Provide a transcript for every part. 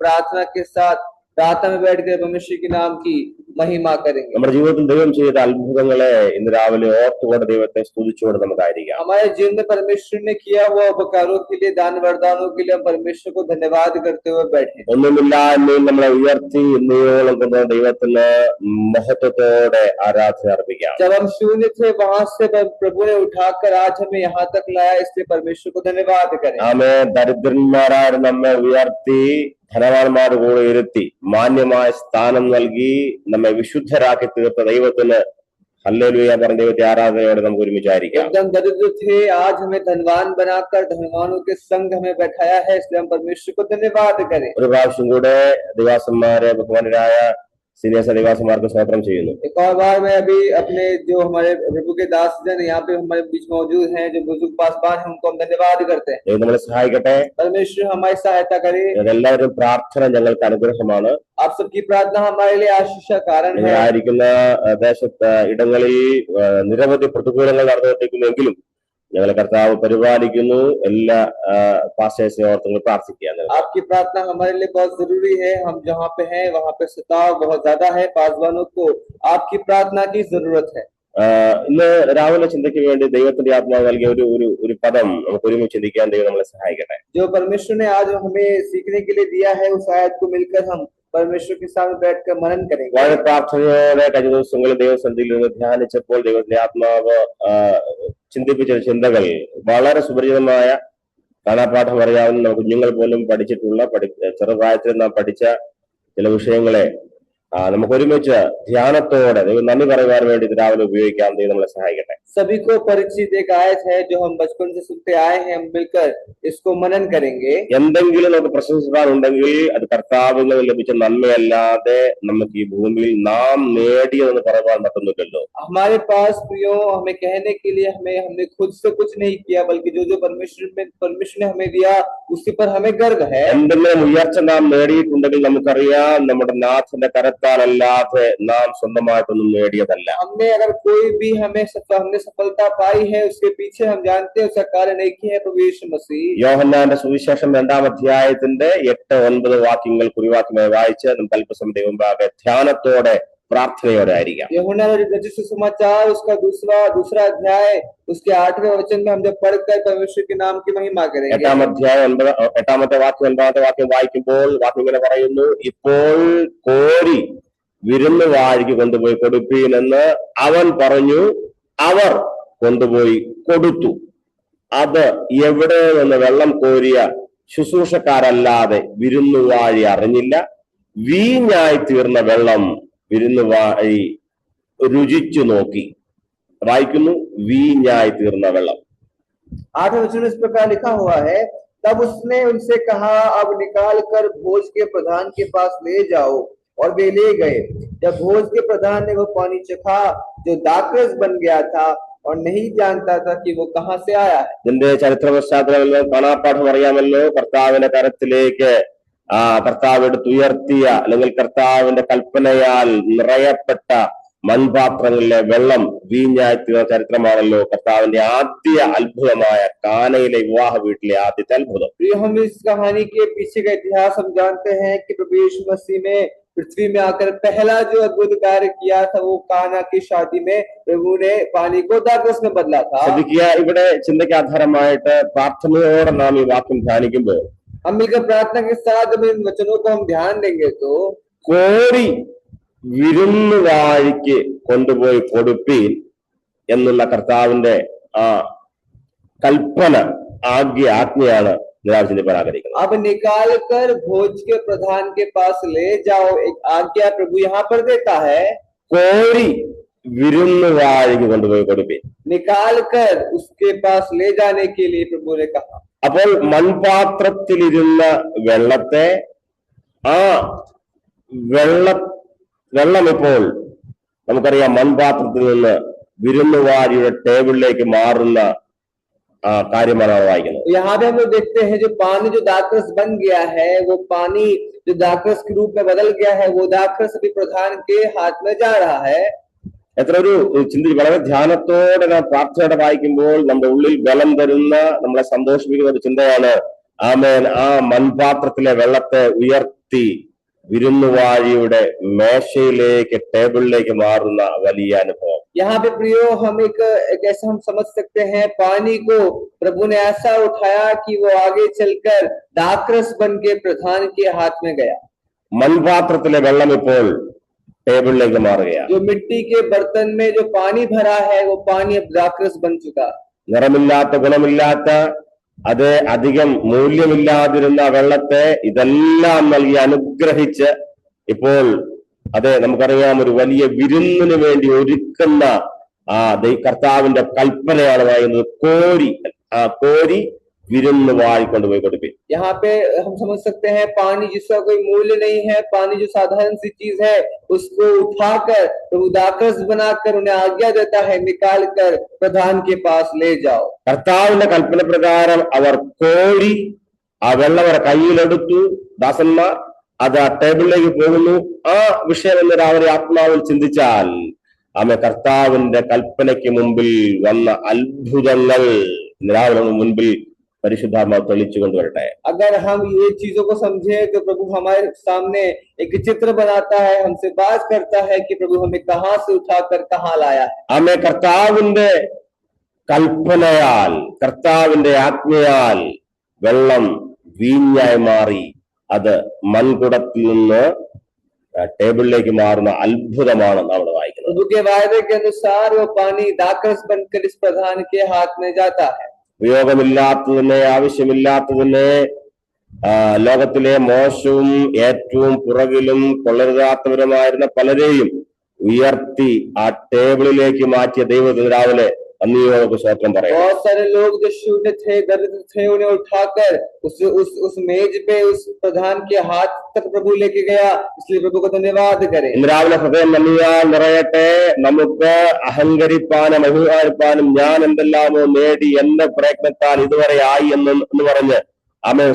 प्रार्थना के साथ प्रार्थना में बैठकर परमेश्वर के नाम की महिमा करेंगे। നമ്മുടെ ജീവിതത്തിൽ ദൈവം ചെയ്ത അത്ഭുതങ്ങളെ ഇന്ന് രാവിലെ ഓർത്തുകൊണ്ട് ദൈവത്തെ സ്തുതിച്ചുകൊണ്ട് നമുക്കായിരിക്കാം. हमारे जीवन में परमेश्वर ने किया हुआ उपकारों के लिए, दान वरदानों के लिए हम परमेश्वर को धन्यवाद करते हुए बैठे। ഒന്നുമില്ലായ്മയിൽ നമ്മളെ ഉയർത്തി ഇന്നയോളം കൊണ്ട് ദൈവത്തിന് മഹത്വത്തോടെ ആരാധന അർപ്പിക്കാം. जब हम शून्य थे वहां से प्रभु ने उठाकर आज हमें यहाँ तक लाया, इसलिए परमेश्वर को धन्यवाद करें। ആമേൻ. ദരിദ്രന്മാരായ നമ്മെ ഉയർത്തി ധനവാന്മാർ കൂടെ ഇരുത്തി മാന്യമായ സ്ഥാനം നൽകി നമ്മെ വിശുദ്ധരാക്കി തീർത്ത ദൈവത്തിന് ഹല്ലേലൂയ പറഞ്ഞ ദൈവത്തെ ആരാധനയോടെ നമുക്ക് ഒരുമിച്ചായിരിക്കാം. एकदम दरिद्र थे, आज हमें धनवान बनाकर धनवानों के संग हमें बैठाया है, इसलिए हम परमेश्वर को धन्यवाद करें। ഒരു പ്രാവശ്യം കൂടെ ദിവാസന്മാരെ ബഹുമാനരായ सीनियर अधिवासमार्ग स्वतंत्र ചെയ്യുന്നു. एक और बार मैं अभी अपने जो हमारे प्रभु के दास जन यहाँ पे हमारे बीच मौजूद हैं, जो बुजुर्ग पासवान हैं, उनको हम धन्यवाद करते हैं। നമ്മളെ സഹായിക്കട്ടെ. परमेश्वर हमारी सहायता करे। എല്ലാവരും പ്രാർത്ഥന ഞങ്ങൾക്ക് അനുഗ്രഹമാണ്. आप सबकी प्रार्थना हमारे लिए आशीष का कारण है। ആയിരിക്കുന്ന ദേശത്ത് ഇടങ്ങളിൽ നിരവധി പ്രതികൂലങ്ങൾ നടന്നുകൊണ്ടിരിക്കുന്നെങ്കിലും ഞങ്ങളെ കർത്താവ് പരിപാലിക്കുന്നു. എല്ലാ പാസ്റ്റേഴ്സിനെ ഓർത്ത് നിങ്ങൾ പ്രാർത്ഥിക്കുക. आपकी प्रार्थना हमारे लिए बहुत जरूरी है। हम जहाँ पे हैं वहाँ पे सताव बहुत ज्यादा है, पासवानों को आपकी प्रार्थना की जरूरत है। ഇന്ന് രാവിലെ ചിന്തയ്ക്ക് വേണ്ടി ദൈവത്തിന്റെ ആത്മാവ് നൽകിയ ഒരു പദം നമുക്ക് ഒരുമിച്ച് ചിന്തിക്കാൻ ദൈവം നമ്മളെ സഹായിക്കട്ടെ. जो परमेश्वर ने आज हमें सीखने के लिए दिया है, उस आयत को मिलकर हम परमेश्वर के सामने बैठकर मनन करेंगे. വളരെ പ്രാർത്ഥനയോടെ കഴിഞ്ഞ ദിവസങ്ങളിൽ ദൈവസന്നിധിയിൽ നിന്ന് ധ്യാനിച്ചപ്പോൾ ദൈവത്തിന്റെ ആത്മാവ് ചിന്തിപ്പിച്ച ചിന്തകൾ വളരെ സുപരിചിതമായ കാണാപ്പാഠം അറിയാവുന്ന കുഞ്ഞുങ്ങൾ പോലും പഠിച്ചിട്ടുള്ള ചെറുപ്രായത്തിൽ നാം പഠിച്ച ചില വിഷയങ്ങളെ നമുക്ക് ഒരുമിച്ച് ധ്യാനത്തോടെ ദൈവം നന്ദി പറയുവാൻ വേണ്ടി രാവിലെ ഉപയോഗിക്കാൻ ദൈവം നമ്മളെ സഹായിക്കട്ടെ. सभी को परिचित एक आयत है जो हम बचपन से सुनते आए हैं, हम मिलकर इसको मनन करेंगे. എന്തെങ്കിലും നമുക്ക് പ്രശംസിക്കാനുണ്ടെങ്കിൽ അത് കർത്താവിൽ നിന്ന് ലഭിച്ച നന്മയല്ലാതെ നമുക്ക് ഈ ഭൂമിയിൽ നാം നേടിയതെന്ന് പറയാൻ പറ്റുന്നില്ലല്ലോ. हमारे पास प्रियो हमें कहने के लिए हमने खुद से कुछ नहीं किया, बल्कि जो परमेश्वर ने हमें दिया उसी पर हमें गर्व है. എന്തെങ്കിലും ഉയർച്ച നാം നേടിയിട്ടുണ്ടെങ്കിൽ നമുക്കറിയാം നമ്മുടെ നാഥന്റെ കരത്താലല്ലാതെ നാം സ്വന്തമായിട്ടൊന്നും നേടിയതല്ല. हमने अगर कोई भी हमने सफलता पाई है, उसके पीछे हम जानते हैं उसका कारण एक ही है, प्रभु यीशु मसीह. യോഹന്നാന്റെ സുവിശേഷം 2-ാം അധ്യായത്തിന്റെ 8-9 വാക്യങ്ങൾ കുറിവാക്യമായി വായിച്ച് നമുക്ക് അല്പസമയം ദൈവമുമ്പാകെ ധ്യാനത്തോടെ പ്രാർത്ഥനയോടെ ആയിരിക്കാം. यूहन्ना रचित सुसमाचार उसका दूसरा अध्याय उसके 8वें वचन में हम जब पढ़कर परमेश्वर के नाम की महिमा करेंगे. 8-ാം അധ്യായം 8-ാമത്തെ വാക്യം 9-ാമത്തെ വാക്യം വായിക്കുമ്പോൾ വാക്യം ഇങ്ങനെ പറയുന്നു: ഇപ്പോൾ കോരി വിരുന്ന് വാഴിക്ക് കൊണ്ടുപോയി കൊടുപ്പീൻ എന്ന് അവൻ പറഞ്ഞു. അവർ കൊണ്ടുപോയി കൊടുത്തു. അത് എവിടെ നിന്ന് വെള്ളം കോരിയ ശുശ്രൂഷക്കാരല്ലാതെ വിരുന്നുവാഴി അറിഞ്ഞില്ല. വീഞ്ഞായി തീർന്ന വെള്ളം വിരുന്നുവാഴി രുചിച്ചു നോക്കി. വായിക്കുന്നു: വീഞ്ഞായി തീർന്ന വെള്ളം. 8वें वचन इस प्रकार लिखा हुआ है, तब उसने उनसे कहा, अब निकाल कर भोज के प्रधान के पास ले जाओ, और वे ले गए. जब भोज के प्रधान ने वो पानी चखा जो दाखरस बन गया था और नहीं जानता था कि वो कहाँ से आया है. ഇതിന്റെ ചരിത്ര പശ്ചാത്തലമല്ലോ കാണാപ്പാഠം അറിയാമല്ലോ. കർത്താവിന്റെ കരത്തിലേക്ക് കർത്താവ് എടുത്തുയർത്തിയ അല്ലെങ്കിൽ കർത്താവിന്റെ കൽപ്പനയാൽ നിറയപ്പെട്ട മൺപാത്രങ്ങളിലെ വെള്ളം വീഞ്ഞായി തീർന്ന ചരിത്രമാണല്ലോ കർത്താവിന്റെ ആദ്യ അത്ഭുതമായ കാനയിലെ വിവാഹ വീട്ടിലെ ആദ്യത്തെ അത്ഭുതം. हम इस कहानी के पीछे का इतिहास हम जानते हैं कि प्रभु यीशु मसीह ने पृथ्वी में आकर पहला जो अद्भुत कार्य किया था वो काना की शादी में प्रभु ने पानी को दाखरस में बदला था. ഇവിടെ ചിന്തയ്ക്ക് ആധാരമായിട്ട് പ്രാർത്ഥനയോടെ നാം ഈ വാക്യം ധ്യാനിക്കുമ്പോൾ हम मिलकर प्रार्थना के साथ इन वचनों को हम ध्यान देंगे तो കോരി വിരുന്നുവാഴിക്ക് കൊണ്ടുപോയി കൊടുപ്പീൻ എന്നുള്ള കർത്താവിന്റെ കൽപ്പന ആജ്ഞയാണ് ആഗ്രഹിക്കുന്നത്. अब निकाल कर भोज के प्रधान के पास ले जाओ, एक आज्ञा प्रभु यहाँ पर देता है. കോരി വിരുന്നുവാഴിക്ക് കൊണ്ടുപോയി കൊടുപ്പീൻ. निकाल कर उसके पास ले जाने के लिए प्रभु ने कहा. അപ്പോൾ മൺപാത്രത്തിലിരുന്ന വെള്ളത്തെ വെള്ളം ഇപ്പോൾ നമുക്കറിയാം മൺപാത്രത്തിൽ നിന്ന് വിരുന്നുവാഴിയുടെ ടേബിളിലേക്ക് മാറുന്ന കാര്യമാണ് വായിക്കുന്നത്. यहाँ पे हम लोग देखते हैं जो पानी जो दाखरस बन गया है, वो पानी जो दाखरस के रूप में बदल गया है, वो दाखरस अभी प्रधान के हाथ में जा रहा है. എത്ര ഒരു ചിന്തി വളരെ ധ്യാനത്തോടെ നാം പ്രാർത്ഥനയോടെ വായിക്കുമ്പോൾ നമ്മുടെ ഉള്ളിൽ ബലം തരുന്ന നമ്മളെ സന്തോഷിപ്പിക്കുന്ന ഒരു ചിന്തയാണ്. ആമേൻ. ആ മൺപാത്രത്തിലെ വെള്ളത്തെ വ്യക്തി വിരുന്നുവാഴിയുടെ മേശയിലേക്ക് ടേബിളിലേക്ക് മാറുന്ന വലിയ അനുഭവം. यहाँ पे प्रियो हम एक ऐसा हम समझ सकते हैं, पानी को प्रभु ने ऐसा उठाया कि वो आगे चलकर दाखरस बन के प्रधान के हाथ में गया. മൺപാത്രത്തിലെ വെള്ളം ഇപ്പോൾ ടേബിളിലേക്ക് മാറുകയാണ്. जो मिट्टी के बर्तन में जो पानी भरा है वो पानी अब दाखरस बन चुका. നിറമില്ലാത്ത ഗുണമില്ലാത്ത അത് അധികം മൂല്യമില്ലാതിരുന്ന വെള്ളത്തെ ഇതെല്ലാം നൽകി അനുഗ്രഹിച്ച് ഇപ്പോൾ അത് നമുക്കറിയാം ഒരു വലിയ വിരുന്നിന് വേണ്ടി ഒരുക്കുന്ന കർത്താവിന്റെ കൽപ്പനയാണ് പറയുന്നത്. കോരി വിരുന്ന് വാഴിക്കൊണ്ടുപോയി കൊടുപ്പിൻ. यहाँ पे हम समझ सकते हैं पानी जिसका कोई मूल्य नहीं है, पानी जो साधारण सी चीज है, उसको उठाकर प्रभु दाखरस बनाकर उन्हें आज्ञा देता है, निकाल कर प्रधान के पास ले जाओ. കർത്താവിന്റെ കൽപ്പന പ്രകാരം അവർ കോരി ആ വെള്ളം അവരുടെ കയ്യിലെടുത്തു. ദാസന്മാർ അത് ആ ടേബിളിലേക്ക് പോകുന്നു. ആ വിഷയം എന്ന് രാവിലെ ആത്മാവിൽ ചിന്തിച്ചാൽ കർത്താവിന്റെ കൽപ്പനയ്ക്ക് മുമ്പിൽ വന്ന അത്ഭുതങ്ങൾ രാവിലെ മുൻപിൽ പരിശുദ്ധാത്മാവ് തെളിച്ചു കൊണ്ടുവരട്ടെ. अगर हम ये चीजों को समझे तो प्रभु हमारे सामने एक चित्र बनाता है, हमसे बात करता है कि प्रभु हमें कहां से उठाकर कहां लाया है. കർത്താവിന്റെ കൽപ്പനയാൽ കർത്താവിന്റെ ആജ്ഞയാൽ വെള്ളം വീഞ്ഞായി മാറി അത് മൺകുടത്തിൽ നിന്ന് ടേബിളിലേക്ക് മാറുന്ന അത്ഭുതമാണ് നമ്മൾ വായിക്കുന്നത്. प्रभु के वायदे के अनुसार वो पानी दाखरस बनकर इस प्रधान के हाथ में जाता है. ഉപയോഗമില്ലാത്തതിനെ ആവശ്യമില്ലാത്തതിനെ ലോകത്തിലെ മോശവും ഏറ്റവും പുറകിലും കൊള്ളരുതാത്തവരുമായിരുന്ന പലരെയും ഉയർത്തി ആ ടേബിളിലേക്ക് മാറ്റിയ ദൈവത്തിന് രാവിലെ अन्यों स्वतंत्र पड़ेगा. बहुत सारे लोग जो शून्य थे, दरिद्र थे, उन्हें उठाकर उस मेज पे उस प्रधान के हाथ तक प्रभु लेके गया. इसलिए प्रभु को धन्यवाद करें. രാവിലെ ഹൃദയം നന്ദിയാൽ നിറയട്ടെ. നമുക്ക് അഹങ്കരിപ്പാനും അഭിമാനിപ്പാനും ഞാൻ എന്തെല്ലാമോ നേടി എന്ന പ്രയത്നത്താൽ ഇതുവരെ ആയി എന്ന് പറഞ്ഞ്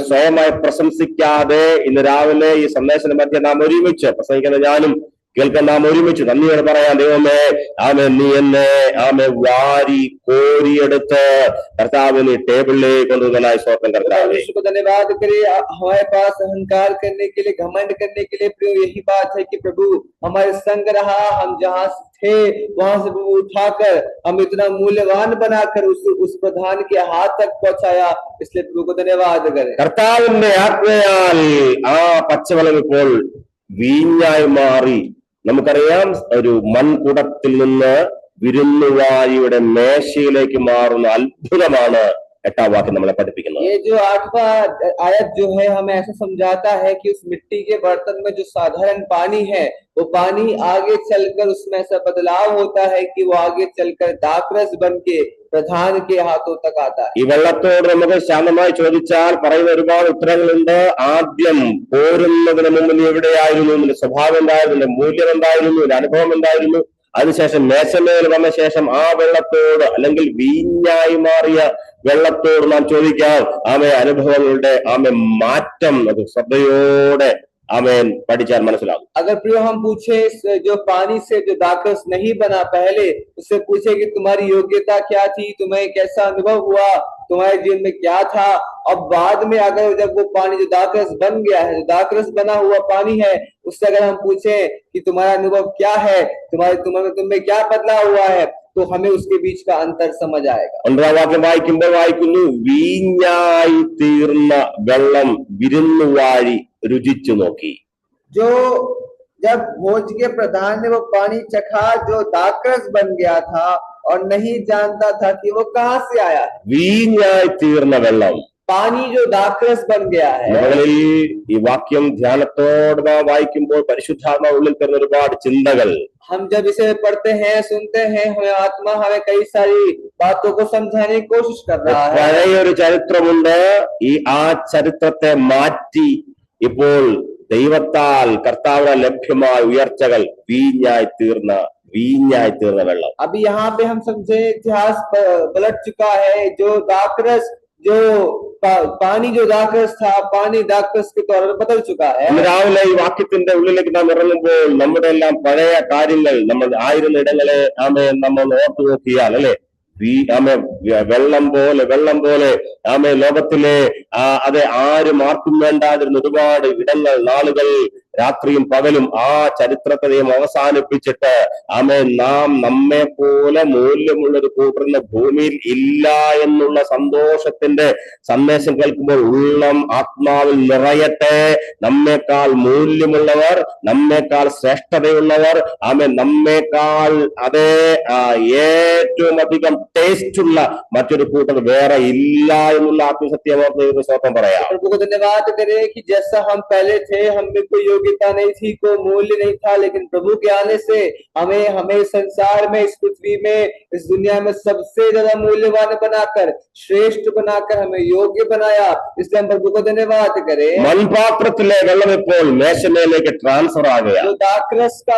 സ്വയമായി പ്രശംസിക്കാതെ ഇന്ന് രാവിലെ ഈ സന്ദേശത്തിന്റെ മധ്യ നാം ഒരുമിച്ച് പ്രസംഗിക്കുന്ന ഞാനും കേൾക്കാൻ നാം ഒരുമിച്ച് നന്ദിയോട് പറയാം. ദൈവമേ നീ എന്നെ വാരി കോരിയെടുത്ത് കർത്താവിന് ടേബിളിലേക്ക് കൊണ്ടുവന്നായി സ്വപ്നം കർത്താവേ. धन्यवाद करे. हमारे पास अहंकार करने के लिए, घमंड करने के लिए प्रभु यही बात है कि प्रभु हमारे संग रहा. हम जहाँ थे वहां से प्रभु उठाकर हम इतना मूल्यवान बनाकर उस प्रधान के हाथ तक पहुंचाया. इसलिए प्रभु को धन्यवाद करे. കർത്താവിന്റെ ആജ്ഞയാൽ ആ പച്ചവെള്ളം ഇപ്പോൾ വീഞ്ഞായി മാറി. നമുക്കറിയാം ഒരു മൺകുടത്തിൽ നിന്ന് വിരുന്നുവാഴിയുടെ മേശയിലേക്ക് മാറുന്ന അത്ഭുതമാണ് एटा वाक्य നമ്മളെ പഠിപ്പിക്കുന്നത്. ये जो 8वां आयत जो है हमें ऐसा समझाता है कि उस मिट्टी के बर्तन में जो साधारण पानी है वो पानी आगे चलकर उसमें ऐसा बदलाव होता है कि वो आगे चलकर दाखरस बन के प्रधान के हाथों तक आता है. ഈ വെള്ളത്തോട് നമുക്ക് ശാന്തമായി ചോദിച്ചാൽ പറയുന്ന ഒരുപാട് ഉത്തരങ്ങളുണ്ട്. ആദ്യം പോരുന്നതിന് മുമ്പ് നീ എവിടെയായിരുന്നു, നിന്റെ സ്വഭാവം എന്തായിരുന്നു, നിന്റെ മൂല്യം എന്തായിരുന്നു, നിന്റെ അനുഭവം എന്തായിരുന്നു, അതിനുശേഷം മേശമേൽ വന്ന ശേഷം ആ വെള്ളത്തോട് അല്ലെങ്കിൽ വീഞ്ഞായി മാറിയ വെള്ളത്തോട് നാം ചോദിക്കാം. അനുഭവങ്ങളുടെ മാറ്റം അത് ശ്രദ്ധയോടെ പഠിച്ചാൽ മനസ്സിലാകും. अगर प्रियो हम पूछे जो पानी से जो दाखरस नहीं बना, पहले उससे पूछे कि तुम्हारी योग्यता क्या थी, तुम्हें कैसा अनुभव हुआ, तुम्हारे जीवन में क्या था. अब बाद में अगर जब वो पानी जो दाखरस बन गया है, जो दाखरस बना हुआ पानी है, उससे अगर हम पूछे कि तुम्हारा अनुभव क्या है, तुम्हें क्या बदला हुआ है, तो हमें उसके बीच का अंतर समझ आएगा. ഒന്നാം വാക്യം വായിക്കുന്നു, വീഞ്ഞായി തീർന്ന വെള്ളം വിരുന്നുവാഴി രുചിച്ചു നോക്കി. जो जब भोज के प्रधान ने वो पानी चखा जो दाखरस बन गया था और नहीं जानता था कि वो कहां से आया. വീഞ്ഞായി തീർന്ന വെള്ളം, पानी जो दाखरस बन गया है. ഈ വാക്യം ധ്യാനത്തോടെ വായിക്കുമ്പോൾ പരിശുദ്ധാത്മാവ് ഉള്ളിൽ തരുന്ന ഒരുപാട് ചിന്തകൾ. हम जब इसे पढ़ते हैं, सुनते हैं, हमें आत्मा हमें कई सारी बातों को समझाने की कोशिश कर रहा है. പഴയൊരു ചരിത്രമുണ്ട്. ആ ചരിത്രത്തെ മാറ്റി ഇപ്പോൾ ദൈവത്താൽ കർത്താവിന് ലഭ്യമായ ഉയർച്ചകൾ വീഞ്ഞായി തീർന്ന വെള്ളം. अभी यहाँ पे हम समझे इतिहास पलट चुका है. जो दाखरस जो पानी जो दाखरस था, पानी दाखरस के तौर पर बदल चुका है. രാവിലെ ഈ വാക്യത്തിന്റെ ഉള്ളിലേക്ക് നാം ഇറങ്ങുമ്പോൾ നമ്മുടെ എല്ലാം പഴയ കാര്യങ്ങൾ നമ്മൾ ആയിരുന്ന ഇടങ്ങളെ നമ്മൾ ഓർത്തു നോക്കിയാൽ അല്ലെ വെള്ളം പോലെ ആമേ ലോകത്തിലെ അതെ ആരും ആർക്കും വേണ്ടാതിരുന്ന ഒരുപാട് ഇടങ്ങൾ, നാളുകൾ, രാത്രിയും പകലും ആ ചരിത്രത്തെയും അവസാനിപ്പിച്ചിട്ട് ആമേ നാം നമ്മെ പോലെ മൂല്യമുള്ളൊരു കൂട്ടറിന് ഭൂമിയിൽ ഇല്ല എന്നുള്ള സന്തോഷത്തിന്റെ സന്ദേശം കേൾക്കുമ്പോൾ ഉള്ളം ആത്മാവിൽ നിറയട്ടെ. നമ്മേക്കാൾ മൂല്യമുള്ളവർ, നമ്മേക്കാൾ ശ്രേഷ്ഠതയുള്ളവർ, ആമേ നമ്മേക്കാൾ അതേ ഏറ്റവും അധികം ടേസ്റ്റ് ഉള്ള മറ്റൊരു കൂട്ടർ വേറെ ഇല്ല എന്നുള്ള ആത്മസത്യമോർത്ത് സ്വന്തം പറയാം. प्रभु को धन्यवाद करें कि जैसा हम पहले थे, हम में कोई योग्यता नहीं थी, कोई मूल्य नहीं था, लेकिन प्रभु के आने से हमें संसार में, इस पृथ्वी में, इस दुनिया में सबसे ज्यादा मूल्यवान बनाकर, श्रेष्ठ बनाकर हमें योग्य बनाया. इसलिए हम प्रभु को धन्यवाद करें. മൺപാത്രത്തിലെ വെള്ളം ഇപ്പോൾ മേശമേലേക്ക് ട്രാൻസ്ഫർ ആകുക. जो दाखरस का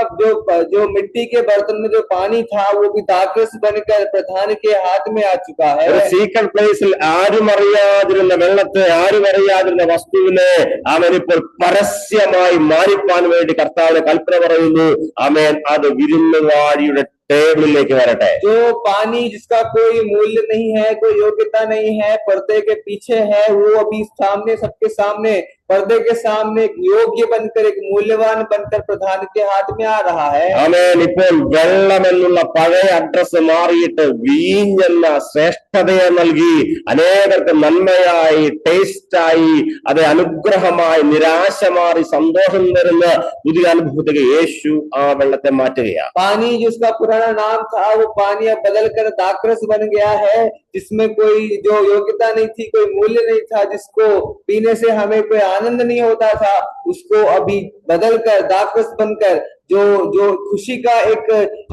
जो मिट्टी के बर्तन में जो पानी था, वो भी दाखरस बनकर प्रधान के हाथ में आ चुका है. സീക്രട്ട് പ്ലേസിൽ ആരും അറിയാതിരുന്ന വെള്ളത്തെ, ആരും അറിയാതിരുന്ന വസ്തുവിനെ അവനിപ്പോൾ പരസ്യമായി മാനിപ്പാൻ വേണ്ടി കർത്താവിനെ കൽപ്പന പറയുന്നു. ആമേൻ. അത് വിരുന്നുവാഴിയുടെ टेबल वरटे. जो पानी जिसका कोई मूल्य नहीं है, कोई योग्यता नहीं है, पर्दे के पीछे है, वो अभी सामने, सबके सामने, पर्दे के सामने एक योग्य बनकर, एक मूल्यवान बनकर प्रधान के हाथ में आ रहा है. ആമേൻ. ഇപ്പോൾ വെള്ളമെന്നുള്ള പഴയ അഡ്രസ് മാറിയിട്ട് വീഞ്ഞെന്ന ശ്രേഷ്ഠതയെ നൽകി അനേകർക്ക് നന്മയായി, ടേസ്റ്റായി, അത് അനുഗ്രഹമായി, നിരാശ മാറി സന്തോഷം തരുന്ന പുതിയ അനുഭവത്തിലേക്ക് യേശു ആ വെള്ളത്തെ മാറ്റുകയാണ്. पानी जिसका पुराना नाम था, वो पानी अब बदल कर दाखरस बन गया है, जिसमें कोई जो योग्यता नहीं थी, कोई मूल्य नहीं था, जिसको पीने से हमें कोई आनंद नहीं होता था, उसको अभी बदल कर दाखरस बनकर जो खुशी का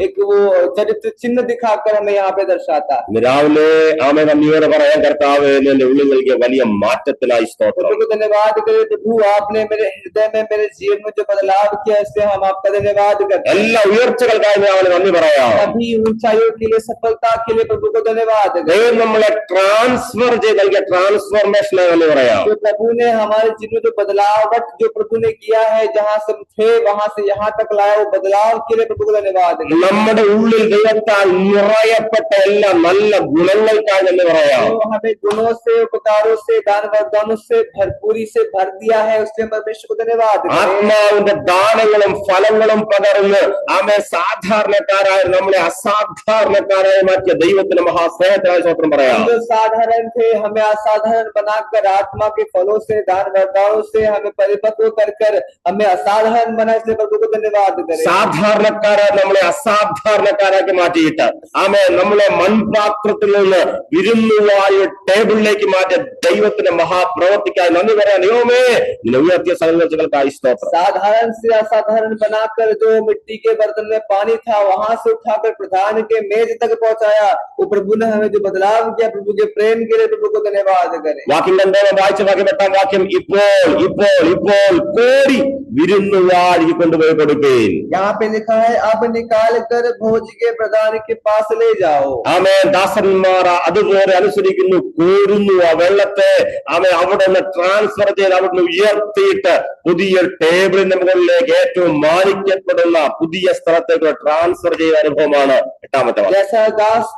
एक वो चरित्र चिन्ह दिखाकर हमें यहाँ पे दर्शाता. രാവിലെ ആമേൻ അങ്ങയോട് പറയാൻ കർത്താവേ, എന്റെ ഉള്ളിൽ നൽകിയ വലിയ മാറ്റത്തിനായി സ്തോത്രം. प्रभु को धन्यवाद करें. प्रभु आपने मेरे हृदय में, मेरे जीवन में जो बदलाव किया, इसलिए हम आपका धन्यवाद करते हैं. എല്ലാ ഉയർച്ചകൾക്കായി ഞാൻ നന്ദി പറയാം. सभी ऊंचाइयों के लिए, सफलता के लिए प्रभु को धन्यवाद. ദൈവം നമ്മളെ ട്രാൻസ്ഫർ ചെയ്ത് നൽകിയ ട്രാൻസ്ഫോർമേഷൻ നന്ദി പറയാം. जो प्रभु ने हमारे जीवन में जो बदलावट जो प्रभु ने किया है, जहाँ से थे वहां से यहाँ तक लाया, वो बदलाव के लिए प्रभु को धन्यवाद. നമ്മുടെ ഉള്ളിൽ ദൈവത്താൽ നിറയപ്പെട്ട എല്ലാ നല്ല ഗുണങ്ങൾക്കായി നന്ദി പറയാം. हमें गुणों से, उपकारों से, दान वरदानों से भरपूरी से भर दिया है, उसके परमेश्वर को धन्यवाद. ആത്മാവിന്റെ ദാനങ്ങളും ഫലങ്ങളും പകർന്ന് ആമേ സാധാരണക്കാരായ നമ്മളെ അസാധാരണക്കാരായി മാറ്റിയ ദൈവത്തിന് മഹാസ്നേഹത്തിനായി സ്തോത്രം പറയാം. जो साधारण थे, हमें असाधारण बनाकर, आत्मा के फलों से, दान वरदानों से हमें परिपक्व कर हमें असाधारण बना, इसलिए प्रभु को धन्यवाद करें. സാധാരണക്കാരെ നമ്മളെ അസാധാരണക്കാരാക്കി മാറ്റിയിട്ട് ആമേ നമ്മളെ മൺപാത്രത്തിൽ നിന്ന് വിരുന്നുവായ ടേബിളിലേക്ക് മാറ്റിയ ദൈവത്തിന്റെ മഹാപ്രവർത്തിക്കായി നന്ദി പറയാൻ ദൈവമേ നിന്നെ ഉയർത്തിയ സകലങ്ങൾക്കായി സ്തോത്രം. साधारण से असाधारण बनाकर जो मिट्टी के बर्तन में पानी था, वहां से उठाकर प्रधान के मेज तक पहुंचाया, वो प्रभु ने हमें जो बदलाव किया, प्रभु के प्रेम के लिए प्रभु को धन्यवाद करें. വാക്യം കണ്ടോ വായിച്ച വാക്യം 8-ാം വാക്യം, ഇപ്പോൾ കോരി വിരുന്നുവാഴി കൊണ്ടുപോയി കൊടുപ്പീൻ. यहाँ पे लिखा है, अब निकाल कर भोज के प्रधान के पास ले जाओ. ആമേൻ. ദാസന്മാർ അതുപോലെ അനുസരിക്കുന്നു, കോരുന്നു ആ വെള്ളത്തെ. ആമേൻ. അവിടെ നിന്ന് ട്രാൻസ്ഫർ ചെയ്ത് അവിടെ നിന്ന് ഉയർത്തിയിട്ട് പുതിയ ടേബിളിന്റെ മുകളിലേക്ക് ഏറ്റവും മാനിക്കപ്പെടുന്ന പുതിയ സ്ഥലത്തേക്ക് ട്രാൻസ്ഫർ ചെയ്ത അനുഭവമാണ് 8-ാമത്തെ വാക്യം. जैसा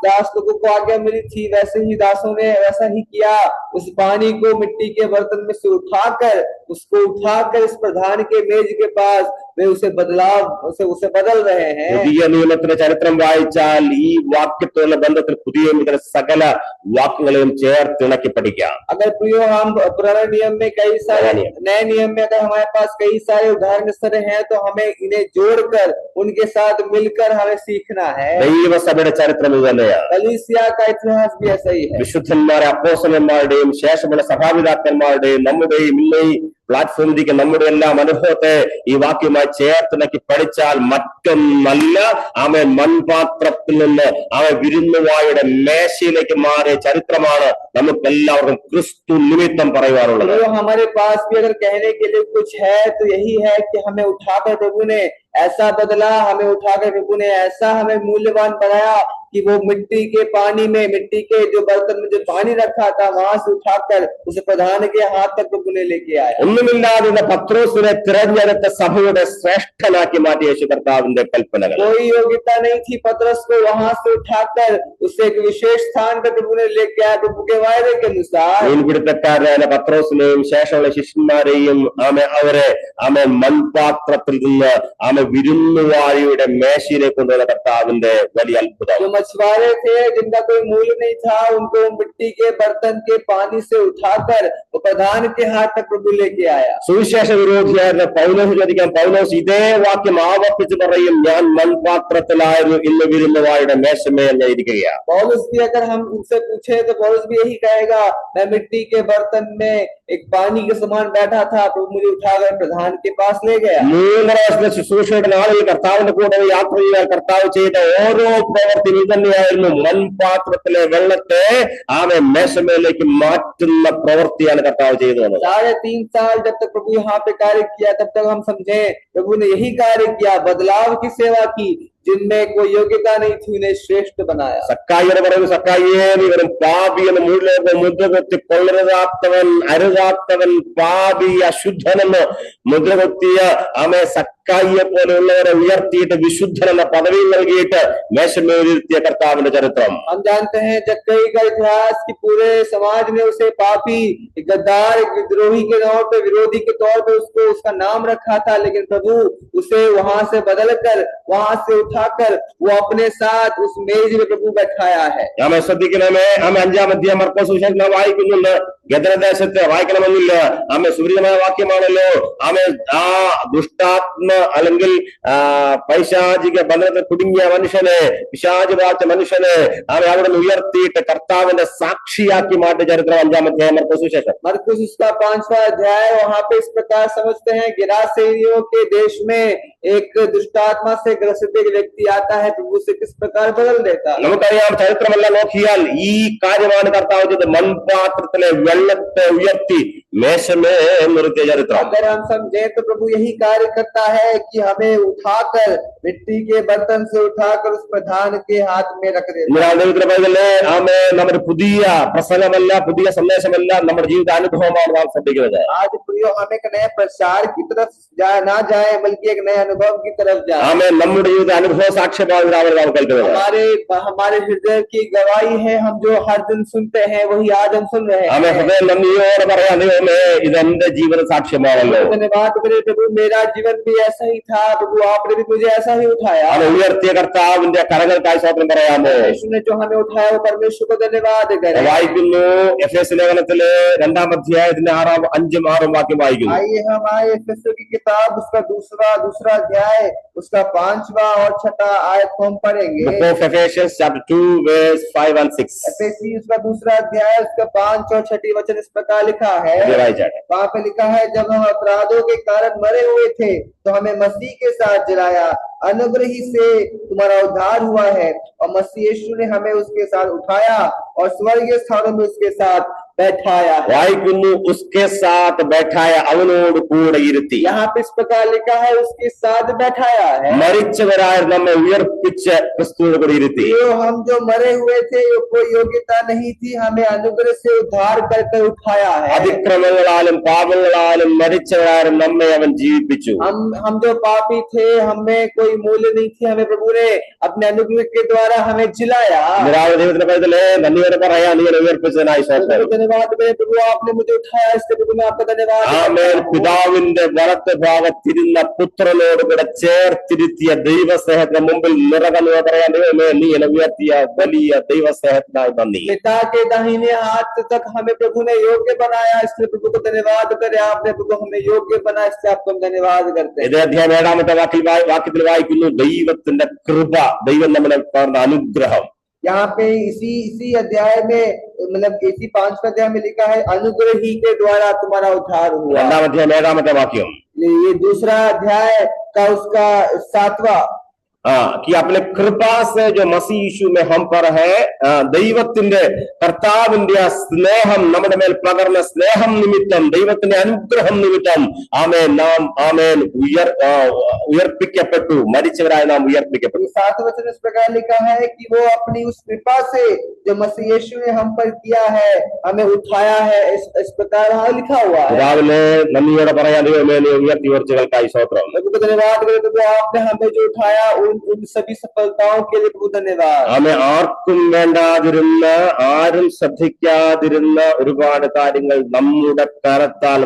दास लोगों को आज्ञा मिली थी, वैसे ही दासों ने वैसा ही किया. उस पानी को मिट्टी के बर्तन में से उठाकर इस प्रधान के मेज के पास वे उसे बदल रहे हैं. പുതിയ നിയമത്തിന്റെ ചരിത്രം വായിച്ചാൽ ഈ വാക്യത്തോടുള്ള ബന്ധത്തിൽ പുതിയ നിയമത്തിലെ സകല വാക്യങ്ങളെയും ചേർത്തിണക്കി പഠിക്കാം. अगर प्रियो हम पुराने नियम में कई सारे, नए नियम में अगर हमारे पास कई सारे उदाहरण स्थल हैं, तो हमें इन्हें जोड़कर उनके साथ मिलकर हमें सीखना है. ദൈവസഭയുടെ ചരിത്രം ഇത് തന്നെയാണ്. कलीसिया का इतिहास भी ऐसा ही है. വിശുദ്ധന്മാരെ അപ്പോസ്തലന്മാരുടെയും ശേഷമുള്ള സഭാപിതാക്കന്മാരുടെയും നമ്മുടെയും ഇന്ന് ഈ പ്ലാറ്റ്ഫോമിലേക്ക് നമ്മുടെ എല്ലാം അനുഭവത്തെ ഈ വാക്യമായി ചേർത്തിണക്കി പഠിച്ചാൽ മറ്റൊന്നല്ല ആമേൻ മൺപാത്രത്തിൽ നിന്ന് വിരുന്നുവായുടെ മേശയിലേക്ക് മാറിയ ചരിത്രമാണ് നമുക്ക് എല്ലാവർക്കും ക്രിസ്തു നിമിത്തം പറയുവാനുള്ളത്. हमारे पास भी अगर कहने के लिए कुछ है तो यही है कि हमें उठाकर प्रभु ने ऐसा बदला, हमें उठाकर प्रभु ने ऐसा हमें मूल्यवान बनाया, कि वो मिट्टी के पानी में, मिट्टी के जो बर्तन में जो पानी रखा था वहां से उठाकर उसे प्रधान के हाथ तक प्रभु ने लेके आया। ഒന്നുമില്ലാതെ പത്രോസിനെ തിരഞ്ഞെടുത്ത സഭയുടെ ശ്രേഷ്ഠനാക്കി മാറ്റിയ യേശു കർത്താവിന്റെ കൽപ്പനകൾ. कोई योग्यता नहीं थी पतरस को वहां से उठाकर उसे एक विशेष स्थान पर प्रभु ने लेके आया। प्रभु के वायदे के अनुसार മീൻപിടുത്തക്കാരനായ പത്രോസിനെയും ശേഷമുള്ള ശിഷ്യന്മാരെയും അവരെ മൺപാത്രത്തിൽ നിന്ന് വിരുന്നുവാഴിയുടെ മേശയിലേക്ക് കൊണ്ടുവന്ന കർത്താവിന്റെ വലിയ അത്ഭുതം. जो मछुआरे थे जिनका कोई मूल्य नहीं था, उनको मिट्टी के बर्तन के पानी से उठाकर वो प्रधान के हाथ तक प्रभु लेके आया। സുവിശേഷ വിരോധിയായിരുന്ന പൗലോസ് ചോദിക്കാം, പൗലോസ് ഇതേ വാക്യം ആവർത്തിച്ച് പറയും, ഞാൻ മൺപാത്രത്തിലായിരുന്നു, ഇന്ന് വിരുന്നുവാഴിയുടെ മേശമേൽ ഞാൻ ഇരിക്കുകയാണ്. पौलुस भी अगर हम उनसे पूछे तो पौलुस भी यही कहेगा, मैं मिट्टी के बर्तन में एक पानी के समान बैठा था, प्रभु मुझे उठाकर प्रधान के पास ले गया। 3 വർഷത്തെ ശുശ്രൂഷയുടെ നാളിൽ കർത്താവിന്റെ കൂടെ യാത്ര ചെയ്യാൻ കർത്താവ് ചെയ്ത ഓരോ പ്രവൃത്തി തന്നെയായിരുന്നു മൺപാത്രത്തിലെ വെള്ളത്തെ മേശമേലേക്ക് മാറ്റുന്ന പ്രവൃത്തിയാണ് കർത്താവ് ചെയ്തത്. 3.5 साल जब तक प्रभु यहाँ पे कार्य किया, तब तक हम समझे प्रभु ने यही कार्य किया, बदलाव की सेवा की, जिनमें कोई योग्यता नहीं थी उन्हें श्रेष्ठ बनाया। സക്കായിയെ പറയുന്നു, സക്കായിയെ നീ വെറും പാപിയെന്ന് മുദ്രകുത്തി കൊള്ളരുതാത്തവൻ, അരുതാത്തവൻ, പാപി, അശുദ്ധനെന്ന് മുദ്രകുത്തിയ സക്കായിയെ പോലെയുള്ളവരെ ഉയർത്തിയിട്ട് വിശുദ്ധൻ എന്ന പദവി നൽകിയിട്ട് മേശമേലിരുത്തിയ കർത്താവിന്റെ ചരിത്രം. हम जानते हैं जक्कई का इतिहास कि पूरे समाज ने उसे पापी, गद्दार, विद्रोही के तौर पे, विरोधी के तौर पे उसको उसका नाम रखा था, लेकिन प्रभु उसे वहां से बदलकर, वहां से उठाकर वो अपने साथ उस मेज में प्रभु बैठाया है। ശ്രദ്ധിക്കണമേ, 5-ാം അധ്യായം മർക്കോസ് സുവിശേഷം വായിക്കുന്നുണ്ട്. ഗദരദേശത്തെ വായിക്കണമെന്നില്ല, സുപരിചിതമായ വാക്യമാണല്ലോ. ആ ദുഷ്ടാത്മ അല്ലെങ്കിൽ പൈശാചിക ബന്ധത്തിൽ കുടുങ്ങിയ മനുഷ്യനെ, പിശാച് ബാധിച്ച മനുഷ്യനെ അവിടെ ഉയർത്തിയിട്ട് കർത്താവിന്റെ സാക്ഷിയാക്കി മാറ്റിയ ചരിത്രം 5-ാം അധ്യായം മർക്കോസ് സുവിശേഷം. मरकुस उसका 5वां अध्याय, वहां पे इस प्रकार समझते हैं, गिरासेनियों के देश में एक दुष्टात्मा से ग्रसित एक व्यक्ति आता है, प्रभु से किस प्रकार बदल देता है। നമുക്കറിയാം, ചരിത്രമെല്ലാം നോക്കിയാൽ ഈ കാര്യമാണ് കർത്താവ് ചെയ്തത്. മൺപാത്രത്തിലെ വെള്ളത്തെ ഉയർത്തി മേശമേ നിർത്തിയ ചരിത്രം. अगर हम समझे तो प्रभु यही कार्य करता है कि हमें उठाकर मिट्टी के बर्तन से उठाकर उस प्रधान के हाथ में रख देता है। നമ്മുടെ പുതിയ പ്രസംഗമല്ല, പുതിയ സന്ദേശമല്ല, നമ്മുടെ ജീവിത അനുഭവമാണ് നാം ശ്രദ്ധിക്കുന്നത്. आज प्रियो हम एक नए प्रचार की तरफ ना जाए, बल्कि एक नए अनुभव की तरफ जाए। നമ്മുടെ ജീവിത അനുഭव സാക്ഷ്യമാണ് നാം കേൾക്കുന്നത്. हमारे हृदय की गवाही है, हम जो हर दिन सुनते हैं वही आज हम सुन रहे हैं। ഹൃദയം നന്ദിയോടെ പറയാം, ദൈവമേ ഇതെന്റെ ജീവിത സാക്ഷ്യമാണല്ലോ. धन्यवाद करे प्रभु, मेरा जीवन भी ऐसा ही था, प्रभु आपने भी मुझे ऐसा ही उठाया। ഉയർത്തിയ കർത്താവിന്റെ കരങ്ങൾക്കായി സ്തോത്രം പറയാമോ? यीशु ने जो हमें उठाया वो परमेश्वर को धन्यवाद करे। വായിക്കുന്നു, എഫേസ്യ ലേഖനത്തിലെ 2-ാം അധ്യായത്തിന്റെ 5-6 വാക്യം വായിക്കുന്നു. आइए हम आए एफेसियों की किताब, उसका दूसरा अध्याय, उसका 5वां और 6वां आयत को हम पढ़ेंगे। Book of Ephesians chapter 2 verse 5 and 6. एफेसी उसका दूसरा अध्याय, उसका 5 और 6 वचन इस प्रकार लिखा है। वहां पे लिखा है, जब हम अपराधों के कारण मरे हुए थे तो हमें मसीह के साथ जलाया, अनुग्रह से तुम्हारा उद्धार हुआ है, और मसीह यीशु ने हमें उसके साथ उठाया और स्वर्गीय स्थानों में उसके साथ बैठाया। വായിക്കുന്നു, उसके साथ बैठाया, അവനോട് കൂടെ ഇരുത്തി. यहाँ पे इस प्रकार लिखा है, उसके साथ बैठाया है। മരിച്ചവരായ നമ്മെ ഉയർപ്പിച്ച് ക്രിസ്തുവിനോട് കൂടെ ഇരുത്തി. हम जो मरे हुए थे, कोई योग्यता नहीं थी, हमें अनुग्रह से उद्धार करके उठाया है। അതിക്രമങ്ങളാലും പാപങ്ങളാലും മരിച്ചവരായ നമ്മെ അവൻ ജീവിപ്പിച്ചു. हम जो पापी थे, हमें कोई मूल्य नहीं थी, हमें प्रभु ने अपने अनुग्रह के द्वारा हमें जिलाया। ദൈവത്തിന്റെ പൈതലേ, നന്ദിയോടെ പറയാം, നീ എന്നെ ഉയർപ്പിച്ചതിനായി സ്തോത്രം. धन्यवाद प्रभु, आपने मुझे उठाया, इसके प्रभु मैं आपका धन्यवाद। ആമേൻ. പിതാവിന്റെ വലത്ത് ഭാഗത്തിരുന്ന പുത്രനോട് കൂടെ ചേർത്തിരുത്തിയ ദൈവസ്നേഹത്തിന് മുമ്പിൽ നിറകെന്ന് പറയാൻ, ദൈവമേ നീ എന്നെ ഉയർത്തിയ വലിയ ദൈവസ്നേഹത്തിനായി നന്ദി. पिता के दाहिने हाथ तक हमें प्रभु ने योग्य बनाया, इसलिए प्रभु को धन्यवाद करे। आपने प्रभु हमें योग्य बनाया, इसलिए आपको हम धन्यवाद करते हैं। ഇതേ അധ്യായം 7-ാമത്തെ വാക്യത്തിൽ വായിക്കുന്നു, ദൈവത്തിന്റെ കൃപ, ദൈവം നമ്മളെ തന്ന അനുഗ്രഹം. यहाँ पे इसी अध्याय में, मतलब इसी 5वें अध्याय में लिखा है, अनुग्रह ही के द्वारा तुम्हारा उद्धार हुआ। 2-ാം അധ്യായം 7-ാമത്തെ വാക്യം. ये दूसरा अध्याय का उसका 7वां कि अपने कृपा से जो मसीह यीशु में हम पर है ദൈവത്തിന്റെ കർത്താവിന്റെ സ്നേഹം നമ്മുടെ മേൽ പകർന്ന സ്നേഹം നിമിത്തം ദൈവത്തിന്റെ അനുഗ്രഹം നിമിത്തം ആമേൻ നാം ആമേൻ ഉയർപ്പിക്കപ്പെട്ടു മരിച്ചവരായ നാം ഉയർപ്പിക്കപ്പെട്ടു 7 वचन इस प्रकार लिखा है कि वो अपनी उस कृपा से जो मसीह यीशु ने हम पर किया है हमें उठाया है इस प्रकार वहां लिखा हुआ है രാവിലെ നന്ദിയോടെ പറയാൻ ദൈവമേ നീ ഉയർത്തി ഉയർച്ചകൾക്കായി സ്തോത്രം धन्यवाद करते तो आपने हमें जो उठाया उन सभी सफलताओं के लिए बहुत धन्यवाद ആമേ ആർക്കും വേണ്ടാതിരുന്ന ആരും ശ്രദ്ധിക്കാതിരുന്ന ഒരുപാട് കാര്യങ്ങൾ നമ്മുടെ കരത്താൽ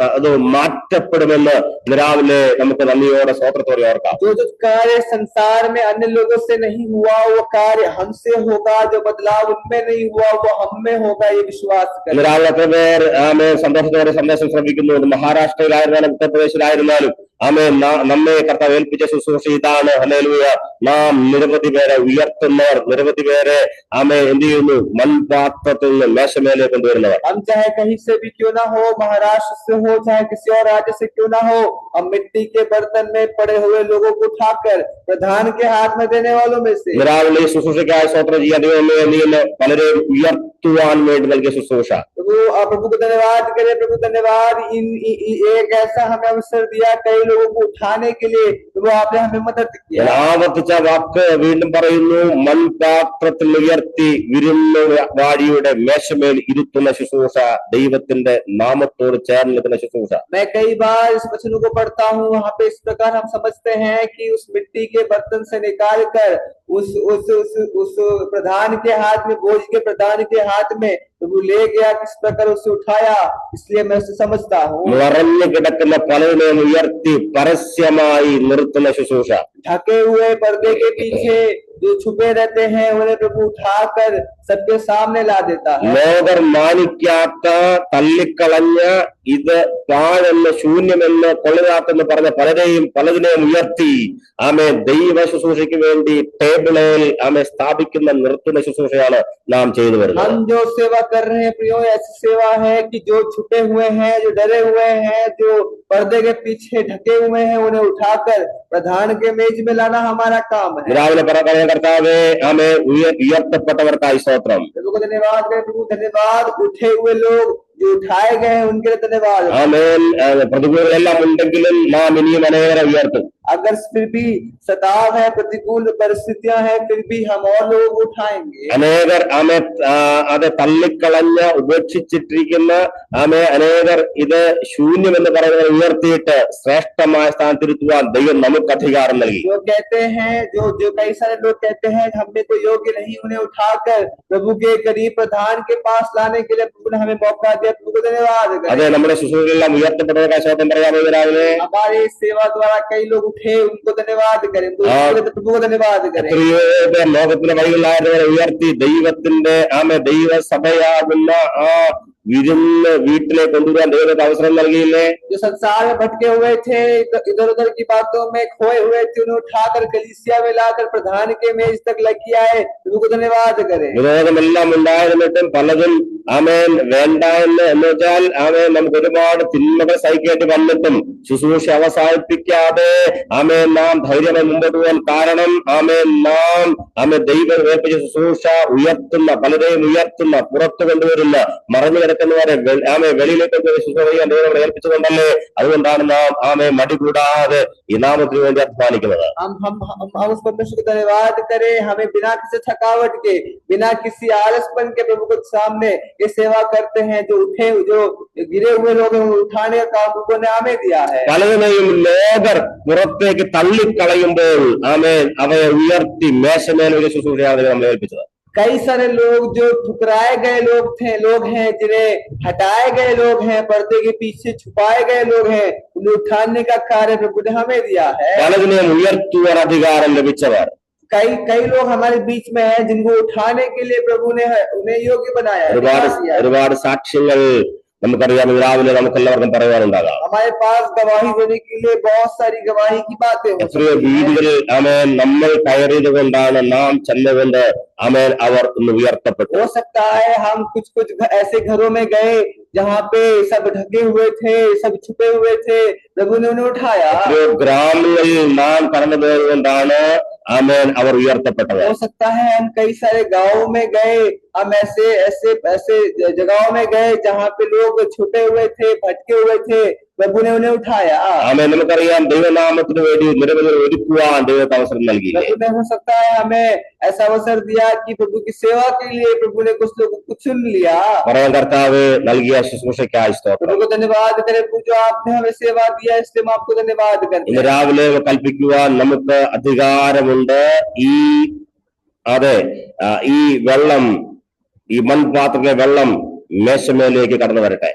അത് മാറ്റപ്പെടുമെന്ന് രാവിലെ നമുക്ക് നന്ദിയോടെ സ്തോത്രത്തോടെ ഓർക്കാം जो कार्य संसार में अन्य लोगों से नहीं हुआ वो कार्य हमसे होगा जो बदलाव उनमें नहीं हुआ वो हम में होगा ये विश्वास करें രാവിലെ എത്ര പേർ ആമേ സന്തോഷത്തോടെ സന്ദേശം ശ്രമിക്കുന്നുണ്ട് മഹാരാഷ്ട്രയിലായിരുന്നാലും ഉത്തർപ്രദേശിലായിരുന്നാലും ആമേ നമ്മെ കർത്താവ് ഏൽപ്പിച്ച ശുശ്രൂഷ ഇതാണ് ഹല്ലേലൂയ നാം നിരവധി പേരെ ഉയർത്തുന്നവർ നിരവധി പേരെ ആമേ എന്ത് ചെയ്യുന്നു മൺപാത്രത്തിൽ നിന്ന് മേശമേലെ കൊണ്ടുവരുന്നവർ हम चाहे कहीं से भी क्यों ना हो महाराष्ट्र से हो चाहे किसी और राज्य से क्यों ना हो हम मिट्टी के बर्तन में पड़े हुए लोगों को उठाकर प्रधान के हाथ में देने वालों में से രാവിലെ ഈ ശുശ്രൂഷയ്ക്കായി സ്തോത്രം ചെയ്യാൻ ദൈവമേ നീ എന്നെ പലരെയും ഉയർത്തുവാൻ വേണ്ടി നൽകിയ ശുശ്രൂഷ प्रभु को धन्यवाद करे प्रभु धन्यवाद एक ऐसा हमें अवसर दिया कई लोगों को उठाने के लिए वो आपने हमें मदद किया ആവർത്തിച്ച വാക്ക് വീണ്ടും പറയുന്നു മൺപാത്രത്തിൽ ഉയർത്തി വിരുന്ന് വാഴിയുടെ മേശമേൽ ഇരുത്തുന്ന ശുശ്രൂഷ ദൈവത്തിന്റെ നാമത്തോട് ചേർന്ന് നിൽക്കുന്ന ശുശ്രൂഷ मैं कई बार इस वचन को पढ़ता हूँ वहाँ पे इस प्रकार हम समझते हैं कि उस मिट्टी के बर्तन से निकाल कर उस प्रधान के हाथ में भोज के प्रधान के हाथ में तो वो ले गया किस प्रकार उसे उठाया इसलिए मैं उसे समझता हूँ മറഞ്ഞു കിടക്കുന്ന പലതിനെയും ഉയർത്തി പരസ്യമായി നിർത്തുന്ന ശുശ്രൂഷ ढके हुए पर्दे के पीछे जो छुपे रहते हैं उन्हें प्रभु उठाकर सबके सामने ला देता है ലോകർ മാനിക്കാത്ത തള്ളിക്കളഞ്ഞ ഇത് പാഴെന്ന് ശൂന്യമെന്ന് കൊള്ളരാത്തെന്ന് പറഞ്ഞ പലതിനെയും ഉയർത്തി ആമേ ദൈവ ശുശ്രൂഷയ്ക്ക് വേണ്ടി ടേബിളിൽ ആമേ സ്ഥാപിക്കുന്ന നിർത്തുന്ന ശുശ്രൂഷയാണ് നാം ചെയ്തു വരുന്നത് हम जो सेवा कर रहे हैं प्रियो ऐसी सेवा है कि जो छुपे हुए हैं जो डरे हुए हैं जो पर्दे के पीछे ढके हुए हैं उन्हें उठाकर प्रधान के मेज में लाना हमारा काम है രാവിലെ പറയാൻ കർത്താവേ ആമേ ഉയർത്തപ്പെട്ടവർക്കായി സ്തോത്രം प्रभु को धन्यवाद करें प्रभु धन्यवाद उठे हुए लोग जो उठाए गए हैं उनके लिए धन्यवाद ആമേൻ പ്രതികൂലങ്ങളെല്ലാം ഉണ്ടെങ്കിലും നാം ഇനിയും അനേകരെ ഉയർത്തും अगर फिर भी सताव है प्रतिकूल परिस्थितियां हैं फिर भी हम और लोगों को उठाएंगे അനേകർ ആമേ അത് തള്ളിക്കളഞ്ഞ് ഉപേക്ഷിച്ചിട്ടിരിക്കുന്ന ആമേ അനേകർ ഇത് ശൂന്യമെന്ന് പറയുന്നത് ഉയർത്തിയിട്ട് ശ്രേഷ്ഠമായ സ്ഥാനത്തിരുത്തുവാൻ ദൈവം നമുക്ക് അധികാരം നൽകി जो कहते हैं जो कई सारे लोग कहते हैं हमने तो योग्य नहीं उन्हें उठाकर प्रभु के करीब प्रधान के पास लाने के लिए प्रभु ने हमें मौका दिया प्रभु को धन्यवाद അതെ നമ്മുടെ ശുശ്രൂഷകളെല്ലാം ഉയർത്തപ്പെട്ടവരുടെ ശോധം പറയാമോ രാവിലെ हमारे सेवा द्वारा कई लोग उठे उनको धन्यवाद करें प्रभु को धन्यवाद करें ലോകത്തിന്റെ വഴികളിലായിരുന്നവരെ ഉയർത്തി ദൈവത്തിന്റെ ആമേ ദൈവസഭയാകുന്ന ആ വിരുന്ന് വീട്ടിലേക്ക് കൊണ്ടുവരാൻ ദൈവത്തെ അവസരം നൽകിയില്ലേ जो संसार में भटके हुए थे इधर उधर की बातों में खोए हुए थे उन्हें उठाकर कलीसिया में लाकर प्रधान के मेज तक लगी आए प्रभु को धन्यवाद करें വിരോധമെല്ലാം ഉണ്ടായിരുന്നിട്ടും പലതും ആമേൻ വേണ്ട എന്ന് വെച്ചാൽ ആമേൻ നമുക്ക് ഒരുപാട് തിന്മകൾ സഹിക്കേണ്ടി വന്നിട്ടും ശുശ്രൂഷ അവസാനിപ്പിക്കാതെ ആമേൻ നാം ധൈര്യമായി മുമ്പോട്ട് പോകാൻ കാരണം ആമേൻ നാം ദൈവം ഏൽപ്പിച്ച ശുശ്രൂഷ ഉയർത്തുന്ന പലരെയും ഉയർത്തുന്ന പുറത്തു കൊണ്ടുവരുന്ന മറഞ്ഞു കിടക്കുന്നവരെ വെളിയിലേക്ക് ശുശ്രൂഷ ചെയ്യാൻ ദൈവം ഏൽപ്പിച്ചതുകൊണ്ടല്ലേ അതുകൊണ്ടാണ് നാം ആമേ മടി കൂടാതെ ഈ നാമത്തിന് വേണ്ടി അധ്വാനിക്കുന്നത് हम उस परमेश्वर को धन्यवाद करें हमें बिना किसी थकावट के बिना किसी आलसपन के प्रभु के सामने ये सेवा करते हैं जो उठे जो गिरे हुए लोग हैं उठाने का काम प्रभु ने हमें दिया है പലതിനെയും ലോകർ പുറത്തേക്ക് തള്ളിക്കളയുമ്പോൾ ആമേൻ അവയെ ഉയർത്തി മേശമേലൊരു ശുശ്രൂഷയാണ് നമ്മൾ ഏൽപ്പിച്ചത് कई सारे लोग जो ठुकराए गए लोग हैं जिन्हें हटाए गए लोग हैं पर्दे के पीछे छुपाए गए लोग हैं उन्हें उठाने का कार्य प्रभु ने हमें दिया है പലതിനെയും ഉയർത്തുവാൻ അധികാരം ലഭിച്ചവർ कई लोग हमारे बीच में हैं जिनको उठाने के लिए प्रभु ने उन्हें योग्य बनाया ഒരുപാട് സാക്ഷ്യങ്ങൾ നമുക്കറിയാം രാവിലെ നമുക്കെല്ലാവർക്കും പറയാനുണ്ടാകാം हमारे पास गवाही देने के लिए बहुत सारी गवाही की बातें हो എത്രയോ सकती हैं। വീടുകളിൽ ആമേൻ നമ്മൾ കയറിയത് കൊണ്ടാണ് നാം ചെന്നുകൊണ്ട് ആമേൻ അവർ ഇന്ന് ഉയർത്തപ്പെട്ടു. हो सकता है हम कुछ कुछ ऐसे घरों में गए जहाँ पे सब ढके हुए थे, सब छुपे हुए थे, प्रभु ने उन्हें उठाया। എത്രയോ ഗ്രാമങ്ങളിൽ നാം കടന്നു പോയത് കൊണ്ടാണ് ആമേൻ അവർ ഉയർത്തപ്പെട്ടത്. हो सकता है हम कई सारे गांवों में गए, हम ऐसे ऐसे ऐसे जगहों में गए जहाँ पे लोग छुपे हुए थे, भटके हुए थे, प्रभु ने उन्हें उठाया। ആമേൻ നമുക്കറിയാം ദൈവനാമത്തിന് വേണ്ടി നിരവധി ഒരുക്കുവാൻ ദൈവത്തെ അവസരം നൽകി. प्रभु ने हो सकता है हमें ऐसा अवसर दिया कि प्रभु की सेवा के लिए प्रभु ने कुछ लोगों को चुन लिया। പറയാൻ കർത്താവ് നൽകിയ ശുശ്രൂഷയ്ക്കായി സ്തോത്രം. प्रभु को धन्यवाद करें प्रभु जो आपने हमें सेवा दिया, इसलिए हम आपको धन्यवाद करते ഇന്ന് हैं। രാവിലെ കൽപ്പിക്കുവാൻ നമുക്ക് അധികാരമുണ്ട്. ഈ വെള്ളം, ഈ മൺപാത്രത്തിലെ വെള്ളം മേശമേലേക്ക് കടന്നു വരട്ടെ.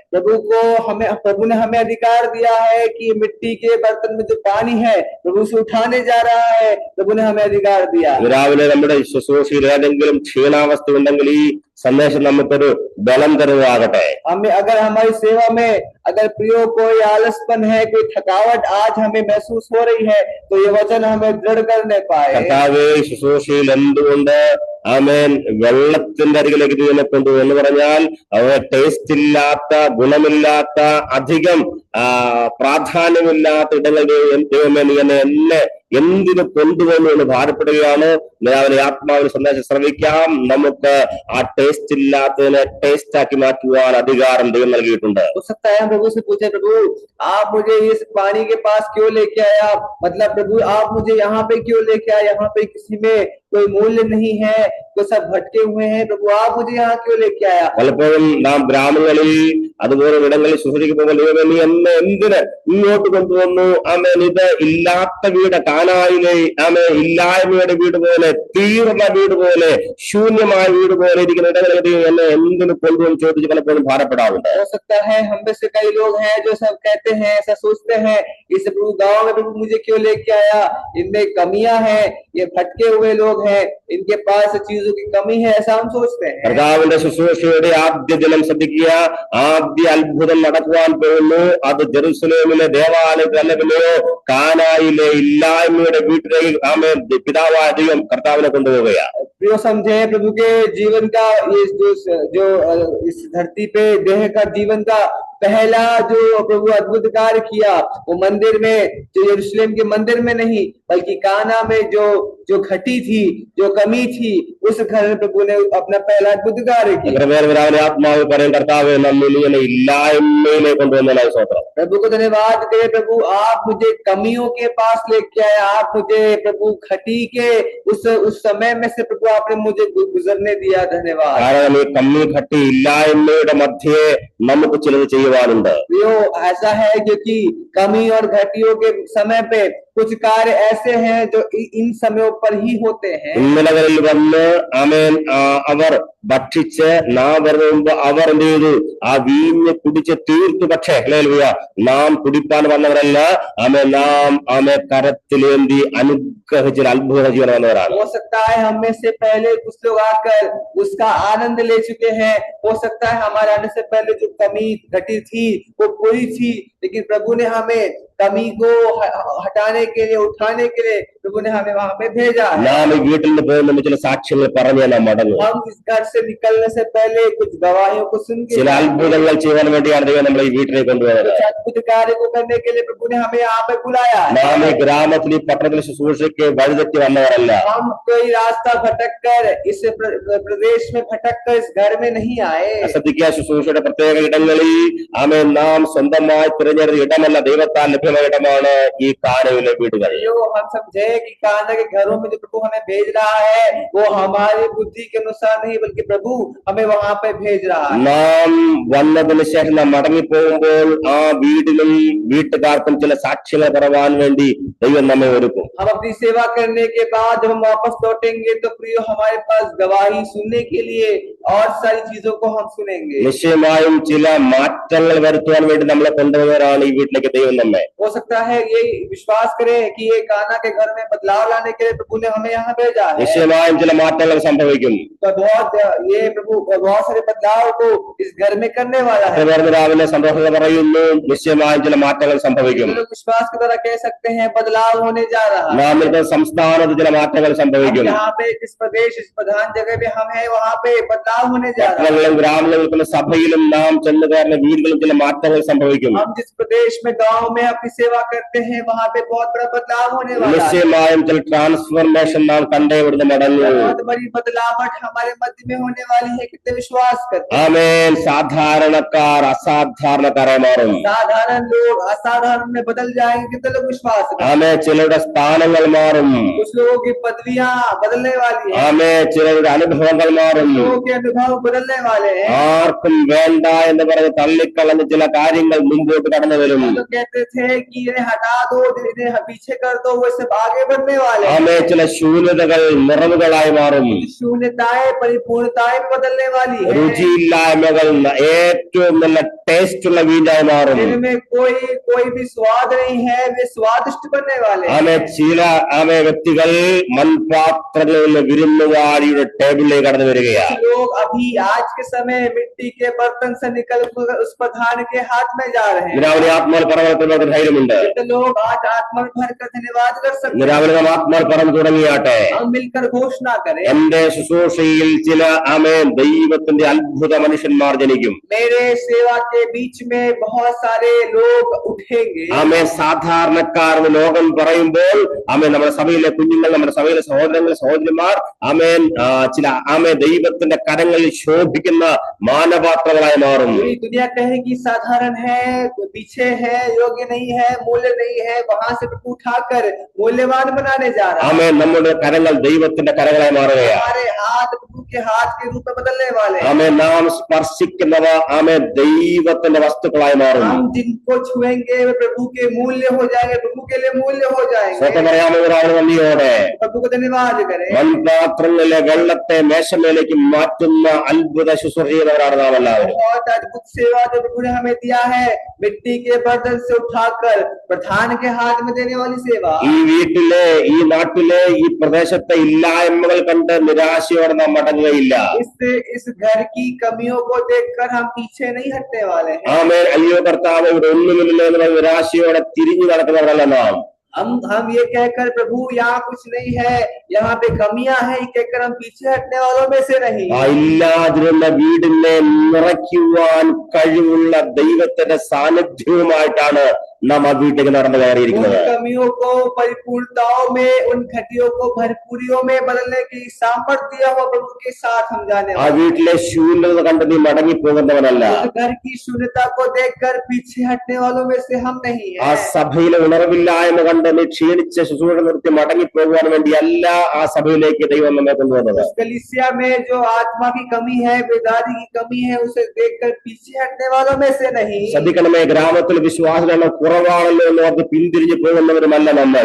प्रभु ने हमें अधिकार दिया है कि मिट्टी के बर्तन में जो पानी है प्रभु उसे उठाने जा रहा है। प्रभु ने हमें अधिकार दिया। രാവിലെ നമ്മുടെ ശുശ്രൂഷയിൽ ഏതെങ്കിലും ക്ഷീണാവസ്ഥ ഉണ്ടെങ്കിൽ ഈ സന്ദേശം നമുക്കൊരു ബലം തരുവാകട്ടെ. हमें अगर हमारी सेवा में अगर प्रियो कोई आलसपन है, कोई थकावट आज हमें महसूस हो रही है, तो ये वचन हमें दृढ़ करने पाए। കർത്താവേ ശുശ്രൂഷയിൽ എന്തുകൊണ്ട് ആമേൻ വെള്ളത്തിന്റെ അരികിലേക്ക് ഇതിനെ കൊണ്ടു എന്ന് പറഞ്ഞാൽ അവ ടേസ്റ്റ് ഇല്ലാത്ത, ഗുണമില്ലാത്ത, അധികം പ്രാധാന്യമില്ലാത്ത ഇടങ്ങളിൽ ദൈവമേ നീ എന്നെ എന്തിനു കൊണ്ടുവന്നു എന്ന് ഭാരപ്പെടുകയാണ്. രാവിലെ ആത്മാവിന് സന്ദേശം ശ്രമിക്കാം. നമുക്ക് ആ ടേസ്റ്റ് ഇല്ലാത്തതിനെ ടേസ്റ്റ് ആക്കി മാറ്റുവാൻ അധികാരം ദൈവം നൽകിയിട്ടുണ്ട്. हो सकता है हम प्रभु से पूछे, प्रभु आप मुझे इस पानी के पास क्यों लेके आया? मतलब प्रभु आप मुझे यहाँ पे क्यों लेके आए? यहाँ पे किसी में कोई मूल्य नहीं है, कोई सब भटके हुए हैं, प्रभु आप मुझे यहाँ क्यों लेके आया? പലപ്പോഴും നാം ഗ്രാമങ്ങളിൽ അതുപോലെ ഇടങ്ങളിൽ ശുശ്രൂഷിക്കുമ്പോൾ ദൈവമേ നീ എന്നെ എന്തിന് ഇങ്ങോട്ട് കൊണ്ടുവന്നു? ആമേൻ ഇത് ഇല്ലാത്ത വീട്, കാനായിലെ ആമേൻ ഇല്ലായ്മയുടെ വീട് പോലെ, തീർന്ന വീട് പോലെ, ശൂന്യമായ വീട് പോലെ ഇരിക്കുന്ന ഇടങ്ങളിൽ എന്നെ എന്തിനു കൊണ്ടുവന്ന് ചോദിച്ച് പലപ്പോഴും ഭാരപ്പെടാറുണ്ട്. हो सकता है हम में से कई लोग हैं जो सब कहते हैं, ऐसा सोचते हैं, इस प्रभु गांव में प्रभु मुझे क्यों लेके आया? इनमें कमियां हैं, ये भटके हुए लोग हैं, इनके पास चीजों की कमी है, ऐसा हम सोचते हैं। കർത്താവിന്റെ ശുശ്രൂഷയുടെ ആദ്യ ദിനം ശ്രദ്ധിക്കുക. ആദ്യ അത്ഭുതം നടക്കുവാൻ പോകുന്നു. അത് ജെറുസലേമിലെ ദേവാലയത്തിലല്ല, പിന്നെയോ കാനായിലെ ഇല്ലായ്മയുടെ വീട്ടിലേക്ക് ആമേൻ പിതാവായ ദൈവം കർത്താവിനെ കൊണ്ടുപോവുകയാണ്. प्रियो समझे, प्रभु के जीवन का ये जो इस धरती पे देह का जीवन का पहला जो प्रभु अद्भुत कार्य किया वो मंदिर में, जो यरूशलेम के मंदिर में नहीं बल्कि काना में जो घटी थी, जो कमी थी, उस घर में प्रभु ने अपना पहला अद्भुत कार्य किया। ആത്മാവ് പറയും കർത്താവേ നമ്മെ ഇല്ലായ്മയിലേക്ക് കൊണ്ടുവന്നതിനായി സ്തോത്രം. प्रभु को धन्यवाद करे, प्रभु आप मुझे कमियों के पास लेके आए, आप मुझे प्रभु घटी के उस समय में से प्रभु आपने मुझे गुजरने दिया, धन्यवाद। കാരണം ഈ കമ്മി ഘട്ടി ഇല്ലായ്മയുടെ മധ്യേ നമുക്ക് ചിലത് ചെയ്യുവാനുണ്ട്. ऐसा है क्योंकि कमी और घटियों के समय पे कुछ कार्य ऐसे हैं जो इन समयों पर ही होते हैं। ഇന്നലകളിൽ വന്ന് ആമേൻ അവർ ഭക്ഷിച്ച് നാവരുടെ മുമ്പ് അവർ എന്ത് ചെയ്തു? ആ വീഞ്ഞ് കുടിച്ച് തീർത്തു. പക്ഷേ നാം കുടിപ്പാൻ വന്നവരല്ല, നാം കരത്തിലേന്തി അനുഗ്രഹിച്ച അത്ഭുത ജീവൻ വന്നവരാണ്. हो सकता है हम में से पहले कुछ लोग आकर उसका आनंद ले चुके हैं। हो सकता है हमारे आने से पहले जो कमी घटी थी वो पूरी थी, लेकिन प्रभु ने हमें कमी को हटाने के लिए, उठाने के लिए प्रभु ने हमें वहां पे भेजा है। നാം ഈ വീട്ടിൽ നിന്ന് പോകുന്ന ചില സാക്ഷ്യങ്ങൾ പറഞ്ഞ് നാം മടങ്ങും. हम इस घर से निकलने से पहले कुछ गवाहियों को सुन के ചില അത്ഭുതങ്ങൾ ചെയ്യാൻ വേണ്ടിയാണ് ദൈവം നമ്മളെ ഈ വീട്ടിലേക്ക് കൊണ്ടുവന്നത്. अद्भुत कार्य को करने के लिए प्रभु ने हमें यहाँ पे बुलाया है। നാം ഈ ഗ്രാമത്തിൽ, ഈ പട്ടണത്തിൽ ശുശ്രൂഷയ്ക്ക് വഴിതെറ്റി വന്നവരല്ല. हम कोई रास्ता भटक कर, इस प्रदेश में भटक कर इस घर में नहीं आए। ശ്രദ്ധിക്കുക, ശുശ്രൂഷയുടെ പ്രത്യേക ഇടങ്ങളിൽ നാം സ്വന്തമായി തിരഞ്ഞെടുത്ത ഇടമല്ല, ദൈവത്താൽ ലഭ്യമായ ഇടമാണ് ഈ കാനയിലെ വീടുകൾ. हम समझे कि काना के घरों में जो प्रभु हमें भेज रहा है वो हमारी बुद्धि के अनुसार नहीं, बल्कि प्रभु हमें वहां पे भेज रहा है। നാം വന്നതിന് ശേഷം നാം മടങ്ങിപ്പോകുമ്പോൾ ആ വീടിനും വീട്ടുകാർക്കും ചില സാക്ഷ്യങ്ങൾ പറയാൻ വേണ്ടി ദൈവം നമ്മെ ഒരുക്കും. हम अपनी सेवा करने के बाद जब हम वापस लौटेंगे तो प्रियो हमारे पास गवाही सुनने के लिए और सारी चीजों को हम सुनेंगे। നിശ്ചയമായും ചില മാറ്റങ്ങൾ വരുത്തുവാൻ വേണ്ടി നമ്മളെ കൊണ്ടുവന്നവരാണ് ഈ വീട്ടിലേക്ക് ദൈവം നമ്മെ. हो सकता है ये विश्वास करें कि ये काना के घर में बदलाव लाने के लिए प्रभु ने हमें यहाँ भेजा है। നിശ്ചയമായും ചില മാറ്റങ്ങൾ സംഭവിക്കും. तो ये प्रभु बहुत सारे बदलाव को इस घर में करने वाला है। രാവിലെ സന്തോഷത്തോടെ പറയുന്നു, നിശ്ചയമായും ചില മാറ്റങ്ങൾ സംഭവിക്കും. लोग विश्वास के द्वारा कह सकते हैं बदलाव होने जा रहा है। നാം ഇന്ന് സംസ്ഥാനത്ത് ചില മാറ്റങ്ങൾ സംഭവിക്കും. यहाँ पे इस प्रदेश, इस प्रधान जगह पे हम है, वहाँ पे बदलाव होने जा रहा है। ഗ്രാമങ്ങളിലും സഭയിലും നാം ചെന്ന് കയറുന്ന വീടുകളിൽ ചില മാറ്റങ്ങൾ സംഭവിക്കും. हम जिस प्रदेश में गांव में अपनी सेवा करते हैं, वहाँ पे बहुत बड़ा बदलाव होने वाला है। निश्चयമായും ചില ട്രാൻസ്ഫോർമേഷൻ നാം കണ്ടേ ഇവിടുന്ന് മടങ്ങും. बहुत बड़ी बदलावट हमारे मध्य में होने वाली है। कितने विश्वास करते हैं? ആമേൻ. സാധാരണക്കാർ അസാധാരണക്കാരായി മാറും. साधारण लोग असाधारण में बदल जाएंगे। कितने लोग विश्वास करते हैं? ആമേൻ. ചിലരുടെ സ്ഥാനങ്ങൾ മാറും. कुछ लोगों की पदवियां बदलने वाली है। ആമേൻ. ചിലരുടെ അനുഭവങ്ങൾ മാറും. लोगों के अनुभव बदलने वाले हैं। ആർക്കും വേണ്ട എന്ന് പറഞ്ഞ് തള്ളിക്കളഞ്ഞ ചില കാര്യങ്ങൾ മുമ്പോട്ട് കടന്നു വരും. तो कहते थे कि इन्हें हटा दो, इन्हें पीछे कर दो, वो सब आगे बढ़ने वाले हैं। ആമേൻ. ചില ശൂന്യതകൾ നിറവുകളായി മാറും. शून्यताएं परिपूर्णताएं बदलने वाली है। രുചിയില്ലായ്മകൾ ഏറ്റവും നല്ല ടേസ്റ്റ് ഉള്ള വീഞ്ഞായി മാറും. इनमें कोई भी स्वाद नहीं है, वे स्वादिष्ट बनने वाले हैं। ആമേൻ. ചില വ്യക്തികൾ മൺപാത്രങ്ങളിൽ നിന്ന് വിരുന്നുവാഴിയുടെ ടേബിളിലേക്ക് കടന്നു വരികയാണ്. लोग अभी आज के समय मिट्टी के बर्तन से निकल उस प्रधान के हाथ में जा रहे हैं। രാവിലെ ആത്മാവ് പറഞ്ഞവർക്ക് ധൈര്യമുണ്ട്. लोग आज आत्मा में भर कर धन्यवाद कर सकते हैं। രാവിലെ നാം ആത്മാവ് പറഞ്ഞു തുടങ്ങിയാട്ടെ. हम मिलकर घोषणा करें। എന്റെ ശുശ്രൂഷയിൽ ചില ദൈവത്തിന്റെ അത്ഭുത മനുഷ്യന്മാർ ജനിക്കും. मेरे सेवा के बीच में बहुत सारे लोग उठेंगे। സാധാരണക്കാരെന്ന് ലോകം പറയുമ്പോൾ നമ്മുടെ സഭയിലെ കുഞ്ഞുങ്ങൾ, നമ്മുടെ സഭയിലെ സഹോദരങ്ങൾ, സഹോദരിമാർ ചില ദൈവത്തിന്റെ കരങ്ങളിൽ ശോഭിക്കുന്ന മാനപാത്രങ്ങളായി മാറും. दुनिया कहेगी साधारण है, पीछे है, योग्य नहीं है, मूल्य नहीं है, वहां से उठाकर मूल्यवान बनाने जा रहा है। നമ്മുടെ കരങ്ങൾ ദൈവത്തിന്റെ കരങ്ങളായി മാറുകയാണ്. हमारे हाथ प्रभु के हाथ के रूप में बदलने वाले हैं। നാം സ്പർശിക്കുന്നവ ദൈവത്തിന്റെ വസ്തുക്കളായി മാറും. हम जिनको छुएंगे वे प्रभु के मूल्य हो जाएंगे, प्रभु के लिए मूल्य हो जाएंगे। സ്വന്തം പറയാമെന്നൊരാൾ നന്ദിയോടെ प्रभु को धन्यवाद करें। മൺപാത്രങ്ങളിലെ വെള്ളത്തെ മേശമേലേക്ക് മാറ്റുന്ന അത്ഭുത ശുശ്രൂഷ ചെയ്യുന്നവരാണ് നാം എല്ലാവരും. बहुत अद्भुत सेवा जो प्रभु ने हमें दिया है, मिट्टी के बर्तन से उठाकर प्रधान के हाथ में देने वाली सेवा। ഈ വീട്ടിലെ, ഈ നാട്ടിലെ, ഈ പ്രദേശത്തെ ഇല്ലായ്മകൾ കണ്ട് നിരാശയോടെ നാം മടങ്ങുകയില്ല. इस घर की कमियों को देखकर हम पीछे नहीं हटने वाले हैं। ആമേൻ. അയ്യോ കർത്താവ്, ഇവിടെ ഒന്നുമില്ല എന്ന് നിരാശയോടെ തിരിഞ്ഞു നടക്കുന്നവരല്ല നാം. हम ये कहकर प्रभु यहाँ कुछ नहीं है, यहाँ पे कमियां है, ये कहकर हम पीछे हटने वालों में से नहीं। ഇല്ലാതിരുന്ന വീടിനെ നിറയ്ക്കുവാൻ കഴിവുള്ള ദൈവത്തിന്റെ സാന്നിധ്യവുമായിട്ടാണ് നാം ആ വീട്ടിലേക്ക് നടന്നു കയറിയിരിക്കുന്നത്. कमियों को परिपूर्णताओं में, उन घटियों को भरपूरियों में बदलने की सामर्थ्य दिया हुआ प्रभु के साथ हम जाने ആ വീട്ടിലെ ശൂന്യത കണ്ട് നീ മടങ്ങി പോകുന്നവനല്ല. घर की शून्यता को देखकर पीछे हटने वालों में से हम नहीं है। ആ സഭയിലെ ഉണർവില്ലായ്മ കണ്ട് നീ ക്ഷീണിച്ച ശുശ്രൂഷ നിർത്തി മടങ്ങി പോകുവാൻ വേണ്ടിയല്ല ആ സഭയിലേക്ക് ദൈവം നമ്മെ കൊണ്ടുവന്നത്. कलीसिया में जो आत्मा की कमी है, बेदारी की कमी है, उसे देखकर पीछे हटने वालों में से नहीं। ശ്രദ്ധിക്കണമേ, ഗ്രാമത്തിൽ വിശ്വാസികളുടെ കുറവാണല്ലോ എന്ന് ഓർത്ത് പിന്തിരിഞ്ഞു പോകുന്നവരുമല്ല നമ്മൾ.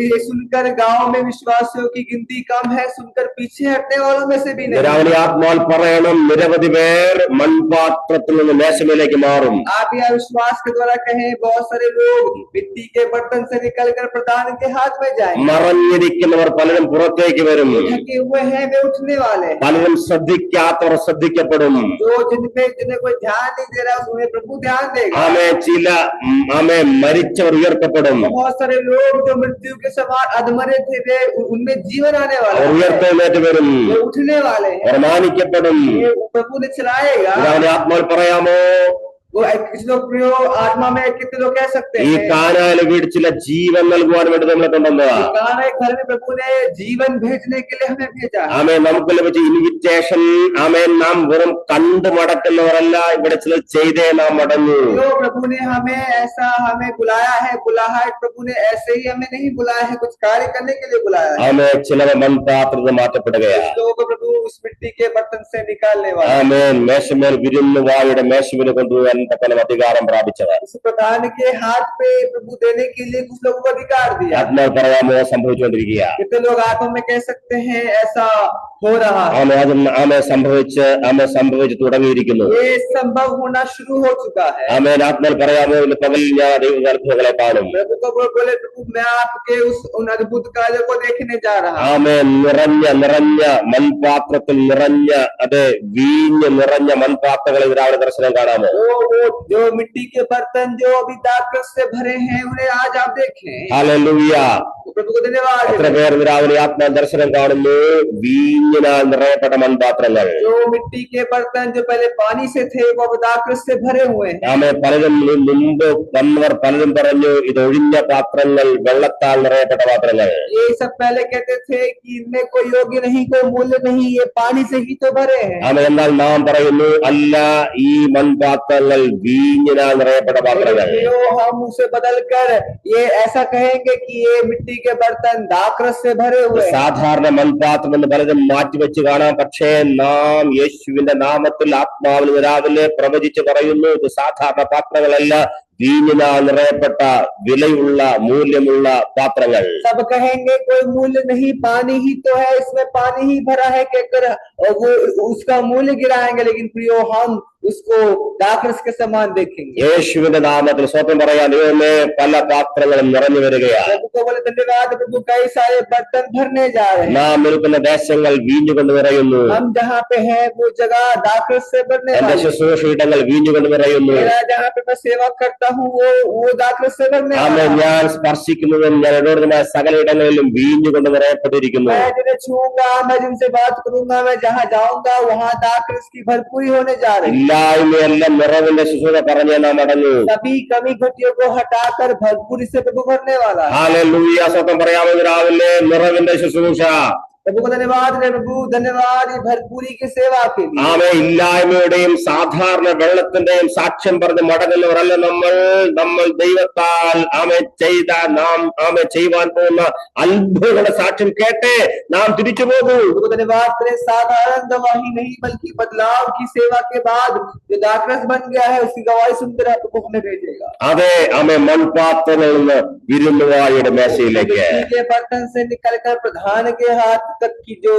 ये सुनकर गांव में विश्वासियों की गिनती कम है, सुनकर पीछे हटने वालों में से भी नहीं। രാവിലെ ആത്മാൽ പറയണം, നിരവധി പേർ മൺപാത്രത്തിൽ നിന്ന് മേശമേലേക്ക് മാറും. आप यह विश्वास के द्वारा कहें, बहुत सारे लोग मिट्टी के बर्तन से निकलकर प्रधान के हाथ में जाएंगे। മറഞ്ഞിരിക്കുന്നവർ പലരും പുറത്തേക്ക് വരും. ढके हुए हैं वे उठने वाले हैं। പലരും ശ്രദ്ധിക്കാത്തവർ ശ്രദ്ധിക്കപ്പെടും. जिन्हें कोई ध्यान नहीं दे रहा, उन्हें प्रभु ध्यान देगा। മരിച്ചവർ ഉയർത്തപ്പെടും. बहुत सारे लोग जो मृत्यु के समान अधमरे थे, वे उनमें जीवन आने वाला है। ഉയർത്തെഴുന്നേറ്റ് വരും. वे उठने वाले हैं। അവർ മാനിക്കപ്പെടും. प्रभु ने चलाएगा। ആത്മാവ് പറയാമോ, वो कुछ लोग प्रियो आत्मा में कितने लोग कह सकते ഈ हैं, കാനായിലെ വീട് ചില ജീവൻ നൽകുവാൻ വേണ്ടി നമ്മളെ കൊണ്ടുവന്നതാ. काना घर में प्रभु ने जीवन भेजने के लिए हमें भेजा। ആമേൻ. നമുക്ക് ലഭിച്ച ഇൻവിറ്റേഷൻ, ആമേൻ, നാം വെറും കണ്ടു മടക്കുന്നവരല്ല, ഇവിടെ ചില ചെയ്തേ നാം മടങ്ങൂ. जो प्रभु ने हमें बुलाया है, बुलाहट प्रभु ने ऐसे ही हमें नहीं बुलाया है, कुछ कार्य करने के लिए बुलाया है। ആമേൻ. ചിലവ മൺപാത്രത്തിൽ മാറ്റപ്പെടുകയാണ്. लोगों को प्रभु उस मिट्टी के बर्तन से निकालने वाला। ആമേൻ. മേശമേൽ വിരുന്നുവായുടെ മേശമേൽ കൊണ്ടുപോകാൻ തക്കോലം അധികാരം പ്രാപിച്ചവർ. उस प्रधान के हाथ पे प्रभु देने के लिए कुछ लोगों को अधिकार दिया। ആത്മാവ് പറയാമോ സംഭവിച്ചുകൊണ്ടിരിക്കുക. कितने लोग आत्मा में कह सकते हैं ऐसा हो रहा है? ആമേ സംഭവിച്ചു തുടങ്ങിയിരിക്കുന്നു. ये संभव होना शुरू हो चुका है। ആമേൻ. ആത്മാവ് പറയാമോ ഇന്ന് പകൽ ഞാൻ ദൈവ അത്ഭുതങ്ങളെ കാണും. प्रभु को बोले प्रभु मैं आपके उन अद्भुत कार्यों को देखने जा रहा हूँ। ആമേൻ. നിറഞ്ഞ മൺപാത്രത്തിൽ നിറഞ്ഞ അതെ വീഞ്ഞ് നിറഞ്ഞ മൺപാത്രങ്ങളിൽ രാവിലെ ദർശനം കാണാമോ? वो जो मिट्टी के बर्तन जो अभी दाखरस से भरे हैं उन्हें आज आप देखें। ഹല്ലേലൂയ. प्रभु को धन्यवाद। എത്ര പേർ രാവിലെ ആത്മാ ദർശനം കാണുന്നു? വീഞ്ഞിനാൽ നിറയപ്പെട്ട മൺപാത്രങ്ങൾ. जो मिट्टी के बर्तन जो पहले पानी से थे वो अब दाखरस से भरे हुए हैं। ആമേ. പലരും മുമ്പ് വന്നവർ പലരും പറഞ്ഞു ഇത് ഒഴിഞ്ഞ പാത്രങ്ങൾ, വെള്ളത്താൽ നിറയപ്പെട്ട പാത്രങ്ങൾ. ये सब पहले कहते थे कि इनमें कोई योग्य नहीं, कोई मूल्य नहीं, ये पानी से ही तो भरे हैं। ആമേ. എന്നാൽ നാം പറയുന്നു അല്ല, ഈ മൺപാത്രങ്ങൾ വീഞ്ഞിനാൽ നിറയപ്പെട്ട പാത്രങ്ങൾ. हम उसे बदल कर ये ऐसा कहेंगे कि ये मिट्टी के बर्तन दाखरस से भरे हुए हैं। സാധാരണ മൺപാത്രം എന്ന് പലരും മാറ്റിവെച്ച് കാണാം. പക്ഷേ നാം യേശുവിന്റെ നാമത്തിൽ ആത്മാവിൽ രാവിലെ പ്രവചിച്ച് പറയുന്നു ഇത് സാധാരണ പാത്രങ്ങളല്ല, വീഞ്ഞിനാൽ നിറയപ്പെട്ട വിലയുള്ള മൂല്യമുള്ള പാത്രങ്ങൾ. सब कहेंगे कोई मूल्य नहीं, पानी ही तो है, इसमें पानी ही भरा है कहकर वो उसका मूल्य गिराएंगे, लेकिन प्रियो हम उसको दाखरस के समान देखेंगे। യേശുവിന്റെ നാമത്തിൽ സ്വന്തം പറയാൻ ദൈവമേ പല പാത്രങ്ങളും നിറഞ്ഞു വരികയാണ്. प्रभु को बोले धन्यवाद प्रभु, कई सारे बर्तन भरने जा रहे हैं। നാം നിൽക്കുന്ന ദേശങ്ങൾ വീഞ്ഞുകൊണ്ട് നിറയുന്നു. हम जहाँ पे है वो जगह दाखरस से भरने എന്റെ वाली है। ശുശ്രൂഷയിടങ്ങൾ വീഞ്ഞുകൊണ്ട് നിറയുന്നു. मेरा जहाँ पे मैं सेवा करता हूँ वो दाखरस से भरने वाला ആമേൻ. है। ഞാൻ സ്പർശിക്കുന്നതും ഞാൻ ഇടപെടുന്ന സകല ഇടങ്ങളിലും വീഞ്ഞുകൊണ്ട് നിറയപ്പെട്ടിരിക്കുന്നു. मैं जिन्हें छूऊंगा, मैं जिनसे बात करूंगा, मैं जहाँ जाऊंगा वहाँ दाखरस की भरपूरी होने जा रही है। ഇല്ലായ്മയെല്ലാം നിറവിന്റെ ശുശ്രൂഷ പറഞ്ഞ് നാം അടങ്ങൂ. सभी कमी घटियों को हटाकर भरपूरी से प्रभु भरने वाला है। ഹല്ലേലൂയ. സ്വന്തം പറയാമോ രാവിലെ നിറവിന്റെ ശുശ്രൂഷ. प्रभु को धन्यवाद रे प्रभु, धन्यवाद ये भरपूरी की सेवा के लिए। ആമേ. ഇല്ലായ്മയുടെയും സാധാരണ വെള്ളത്തിന്റെയും സാക്ഷ്യം പറഞ്ഞ് മടങ്ങുന്നവരല്ല നമ്മൾ ദൈവത്താൽ നാം ചെയ്യുവാൻ പോകുന്ന അത്ഭുതങ്ങളുടെ സാക്ഷ്യം കേട്ടേ നാം തിരിച്ചു പോകൂ. प्रभु को धन्यवाद करें, साधारण गवाही नहीं बल्कि बदलाव की सेवा के बाद जो दाखरस बन गया है उसकी गवाही सुनकर प्रभु हमें भेजेगा। അതെ ആമേ. മൺപാത്രങ്ങളിൽ നിന്ന് വിരുന്നുവായുടെ മേശയിലേക്ക്. मिट्टी के बर्तन से निकलकर प्रधान के हाथ तक की जो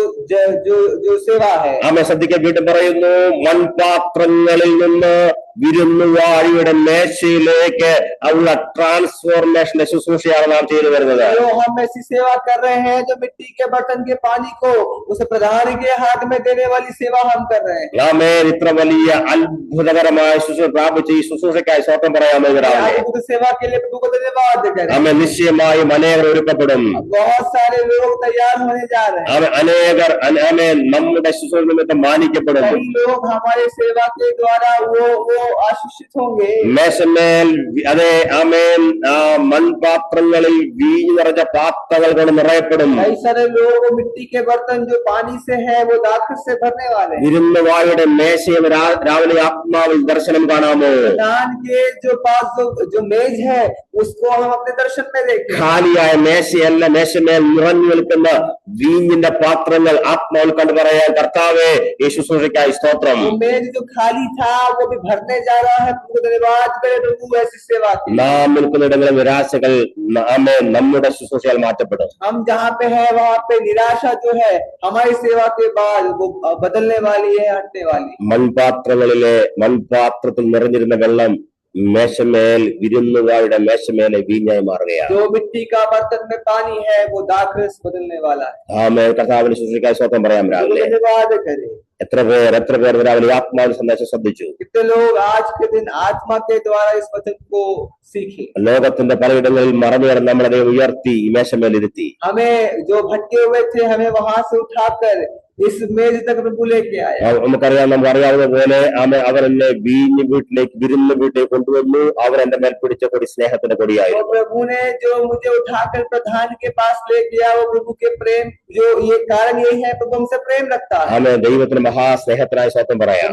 सेवा है। ആമേ. ശ്രദ്ധിക്കാൻ വീണ്ടും പറയുന്നു, മൺപാത്രങ്ങളിൽ നിന്ന് വിരുന്നുവാഴിയുടെ മേശയിലേക്ക് ഉള്ള ട്രാൻസ്ഫോർമേഷന്റെ ശുശ്രൂഷയാണ് നാം ചെയ്തു വരുന്നത്. जो हम ऐसी सेवा कर रहे हैं जो मिट्टी के बर्तन के पानी को उस प्रधान के हाथ में देने वाली सेवा हम कर रहे हैं। ആമേൻ. ഇത്ര വലിയ അത്ഭുതകരമായ ശുശ്രൂഷ പ്രാപിച്ച ഈ ശുശ്രൂഷയ്ക്കായി സ്വന്തം പറയാമോ രാവിലെ? अद्भुत सेवा के लिए प्रभु को धन्यवाद करें। ആമേൻ. നിശ്ചയമായും അനേകർ ഒരുക്കപ്പെടും. बहुत सारे लोग तैयार होने जा रहे हैं। അനേകർ ആമേൻ നമ്മുടെ ശുശ്രൂഷ നിമിത്തം മാനിക്കപ്പെടും. कई लोग हमारे सेवा के द्वारा वो आशीषित होंगे। മേശമേൽ അതെ ആമേൻ മൺപാത്രങ്ങളിൽ വീഞ്ഞു നിറഞ്ഞ പാത്രങ്ങൾ കൊണ്ട് നിറയപ്പെടും. कई सारे लोग वो मिट्टी के बर्तन जो पानी से है वो दाखरस से भरने वाले हैं। വിരുന്നുവാഴിയുടെ മേശയിൽ രാവിലെ ആത്മാവിൽ ദർശനം കാണാമോ? प्रधान के जो पास जो मेज है उसको हम अपने दर्शन में देखें। ഖാലിയായ മേശയല്ല, മേശമേൽ നിറഞ്ഞു നിൽക്കുന്ന വീഞ്ഞിന്റെ പാത്രങ്ങൾ ആത്മാവിൽ കണ്ടു പറയാൻ കർത്താവേ ഈ ശുശ്രൂഷയ്ക്കായി സ്തോത്രം. वो मेज जो खाली था वो भी भरने जा रहा है। प्रभु धन्यवाद करे प्रभु ऐसी सेवा की। നാം നിൽക്കുന്നിടങ്ങളിലെ നിരാശകൾ നമ്മുടെ ശുശ്രൂഷയാൽ മാറ്റപ്പെടും. हम जहाँ पे है वहाँ पे निराशा जो है हमारी सेवा के बाद वो बदलने वाली है, हटने वाली। മൺപാത്രത്തിൽ നിറഞ്ഞിരുന്ന വെള്ളം മേശമേൽ വിരുന്നുവാഴിയുടെ മേശമേലെ വീഞ്ഞായി മാറുകയാണ്. जो मिट्टी का बर्तन में पानी है वो दाखरस बदलने वाला है। ആമേൻ. കർത്താവിന്റെ ശുശ്രൂഷയ്ക്കായി സ്വന്തം പറയാം രാവിലെ. धन्यवाद करे। എത്ര പേർ രാവിലെ ആത്മാവിന്റെ സന്ദേശം ശ്രദ്ധിച്ചു? कितने लोग आज के दिन आत्मा के द्वारा इस वचन को सीखे। ലോകത്തിന്റെ പലയിടങ്ങളിൽ മറന്നു കിടന്ന് നമ്മളെ ഉയർത്തി ഈ മേശമേൽ ഇരുത്തി. हमें जो भटके हुए थे हमें वहां से उठाकर इस मेज तक प्रभु लेके आया। നമുക്ക് അറിയാവുന്ന പോലെ അവർ എന്നെ വിരുന്ന് വീട്ടിലേക്ക് കൊണ്ടുവന്നു. അവർ എന്റെ മേൽ പിടിച്ച കൊടി സ്നേഹത്തിന്റെ കൊടിയായിരുന്നു. प्रभु ने जो मुझे उठाकर प्रधान के पास ले गया वो प्रभु के प्रेम, जो ये कारण यही है प्रभु हमसे प्रेम रखता है। ആമേൻ. ദൈവത്തിന് മഹാസ്നേഹത്തിനായി സ്വന്തം പറയാം.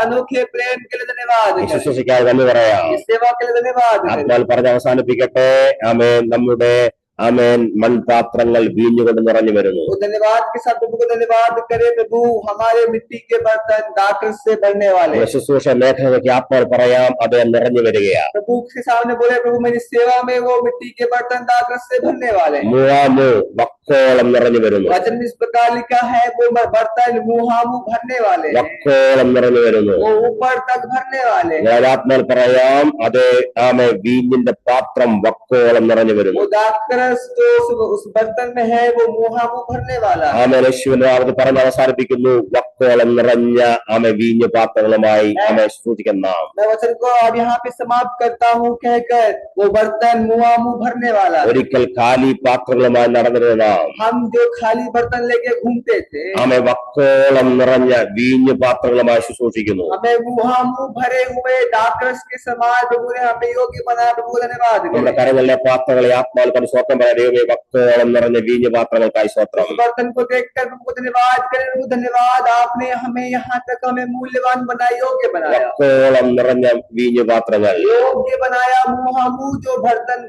अनोखे प्रेम के लिए धन्यवाद। ഈ ശുശ്രൂഷയ്ക്കായി നന്ദി പറയാം. इस सेवा के लिए धन्यवाद। ആത്മാവിൽ പറഞ്ഞ് അവസാനിപ്പിക്കട്ടെ. ആമേൻ. നമ്മുടെ ആമേൻ മൺപാത്രങ്ങൾ വീഞ്ഞുകൊണ്ട് നിറഞ്ഞു വരുന്നു. वो धन्यवाद के साथ प्रभु को धन्यवाद करे, प्रभु हमारे मिट्टी के बर्तन दाखरस से भरने वाले। ശുശ്രൂഷ മേഖലയ്ക്ക് ആത്മാവ് പറയാം, അത് നിറഞ്ഞു വരികയാണ്. प्रभु के सामने बोले, प्रभु मेरी सेवा में वो मिट्टी के बर्तन दाखरस से भरने वाले। മുവാമു വക്കോളം നിറഞ്ഞു വരുന്നു. वचन इस प्रकार लिखा है, वो बर्तन मुहामु भरने वाले, വക്കോളം നിറഞ്ഞു വരുന്നു. वो ऊपर तक भरने वाले। ആത്മാവ് പറയാം, അത് ആമേ വീഞ്ഞിന്റെ പാത്രം വക്കോളം നിറഞ്ഞു വരുന്നു. वो दाखरस जो उस बर्तन में है, वो मुहामु भरने वाला। ആമേൻ യേശുവിന്റെ നാമത്തിൽ പറഞ്ഞ് അവസാനിപ്പിക്കുന്നു. വക്കോളം നിറഞ്ഞ ആമേ വീഞ്ഞ പാത്രങ്ങളുമായി ആമേ സ്തുതിക്കുന്ന मैं वचन को अब यहाँ पे समाप्त करता हूँ कहकर, वो बर्तन मुहामु भरने वाला। ഒരിക്കൽ കാലി പാത്രങ്ങളുമായി നടന്നിരുന്ന हम जो खाली बर्तन लेके घूमते थे, ആമേ വക്കോളം നിറഞ്ഞ വീഞ്ഞ പാത്രങ്ങളുമായി ശുശ്രൂഷിക്കുന്നു. हमें मुहामु भरे हुए दाखरस के समान प्रभु ने हमें योग्य बनाया। प्रभु धन्यवाद നമ്മുടെ करें। കരങ്ങളിലെ പാത്രങ്ങളെ ആത്മാവിൽ കൊണ്ട് സ്വന്തം പറയാം. ദൈവമേ, വക്കോളം നിറഞ്ഞ വീഞ്ഞ പാത്രങ്ങൾക്കായി സ്വത്രം. इस बर्तन को देखकर प्रभु को धन्यवाद करें। प्रभु धन्यवाद, आपने हमें यहाँ तक हमें मूल्यवान बनाया, योग्य बनाया। വക്കോളം നിറഞ്ഞ വീഞ്ഞ പാത്രങ്ങൾ योग्य बनाया। मुहामु जो बर्तन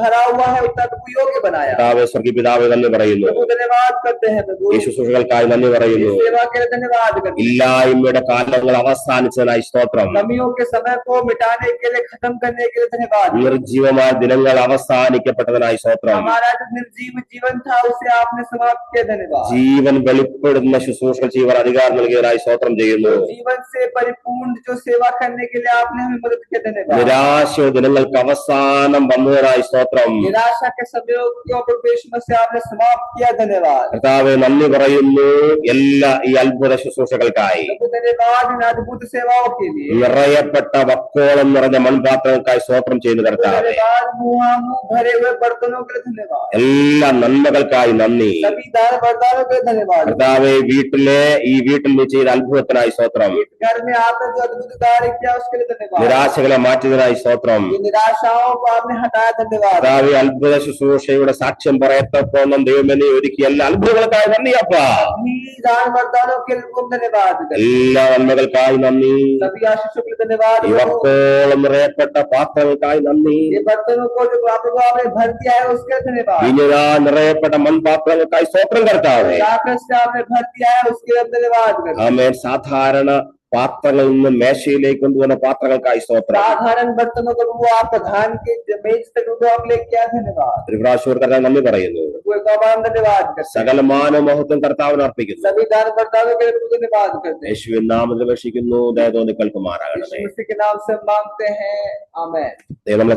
भरा हुआ है, उतना प्रभु योग्य बनाया। പിതാവേ, സ്വർഗീയ പിതാവേ നന്ദി പറയുന്നു. प्रभु धन्यवाद करते हैं प्रभु। ഈ ശുശ്രൂഷകൾക്കായി നന്ദി പറയുന്നു. इस सेवा के लिए धन्यवाद करते हैं। ഇല്ലായ്മയുടെ കാലങ്ങൾ അവസാനിച്ചതിനായി സ്തോത്രം. कमियों के समय को मिटाने के लिए, खत्म करने के लिए धन्यवाद। നിർജീവമായ ദിനങ്ങൾ അവസാനിക്കപ്പെട്ടതിനായി സ്തോത്രം. हमारा जो निर्जीव जीवन था, उसे आपने समाप्त किया, धन्यवाद। ജീവൻ വെളിപ്പെടുന്ന ശുശ്രൂഷകൾ ചെയ്യുവാൻ അധികാരം നൽകിയതിനായി സ്തോത്രം ചെയ്യുന്നു. जीवन से परिपूर्ण जो सेवा करने के लिए आपने हमें मदद किया, धन्यवाद। നിരാശ ദിനങ്ങൾക്ക് അവസാനം വന്നതിനായി സ്തോത്രം. निराशा के समयों को प्रवेश में से आपने समाप्त किया, धन्यवाद। കർത്താവേ, നന്ദി പറയുന്നു എല്ലാ ഈ അത്ഭുത ശുശ്രൂഷകൾക്കായി. प्रभु धन्यवाद इन अद्भुत सेवाओं के लिए। നിറയപ്പെട്ട വക്കോളം നിറഞ്ഞ മൺപാത്രങ്ങൾക്കായി സ്തോത്രം ചെയ്യുന്നു കർത്താവേ. धन्यवाद, मुहामु भरे हुए बर्तनों के लिए धन्यवाद। എല്ലാ നന്മകൾക്കായി നന്ദി सभी दान वरदानों के लिए धन्यवाद। കർത്താവേ. ഈ വീട്ടിൽ നീ ചെയ്ത അത്ഭുതത്തിനായി സ്തോത്രം. इस घर में आपने जो अद्भुत कार्य किया, उसके लिए धन्यवाद। നിരാശകളെ മാറ്റിയതിനായി സ്തോത്രം. ये निराशाओं को आपने हटाया, धन्यवाद। കർത്താവേ, അത്ഭുത ശുശ്രൂഷയുടെ സാക്ഷ്യം പറയത്തക്കോണം ദൈവമേ നീ ഒരുക്കിയ എല്ലാ അത്ഭുതങ്ങൾക്കായി നന്ദിയപ്പ. सभी दान वरदानों के लिए धन्यवाद। എല്ലാ നന്മകൾക്കായി നന്ദി. सभी आशीषों के लिए धन्यवाद। ഈ വക്കോളം നിറയപ്പെട്ട പാത്രങ്ങൾക്കായി നന്ദി. ये बर्तनों को जो आपने भर दिया है, उसके लिए धन्यवाद। ഇനിതാ നിറയപ്പെട്ട മൺപാത്രങ്ങൾക്കായി സ്തോത്രം കർത്താവേ. दाखरस से आपने भर दिया है, उसके लिए धन्यवाद। ആമേൻ. സാധാരണ പാത്രങ്ങളിൽ നിന്ന് മേശയിലേക്ക് കൊണ്ടുവന്ന പാത്രങ്ങൾക്കായി സ്തോത്രം. साधारण बर्तनों को वो आप प्रधान के मेज तक वो आप ले क्या, धन्यवाद। ഒരു പ്രാവശ്യം കർത്താവ് നന്ദി പറയുന്നു. वो एक बार धन्यवाद करते हैं। സകല മാനമഹത്വം കർത്താവിന് അർപ്പിക്കുന്നു. सभी दान वरदानों के लिए धन्यवाद करते हैं। യേശുവിൻ നാമത്തിൽ അപേക്ഷിക്കുന്നു. ദയ തോന്നി കേൾക്കുമാറാകണമേ. यीशु मसीह के नाम से मांगते हैं, आमीन। ദൈവം നമ്മളെ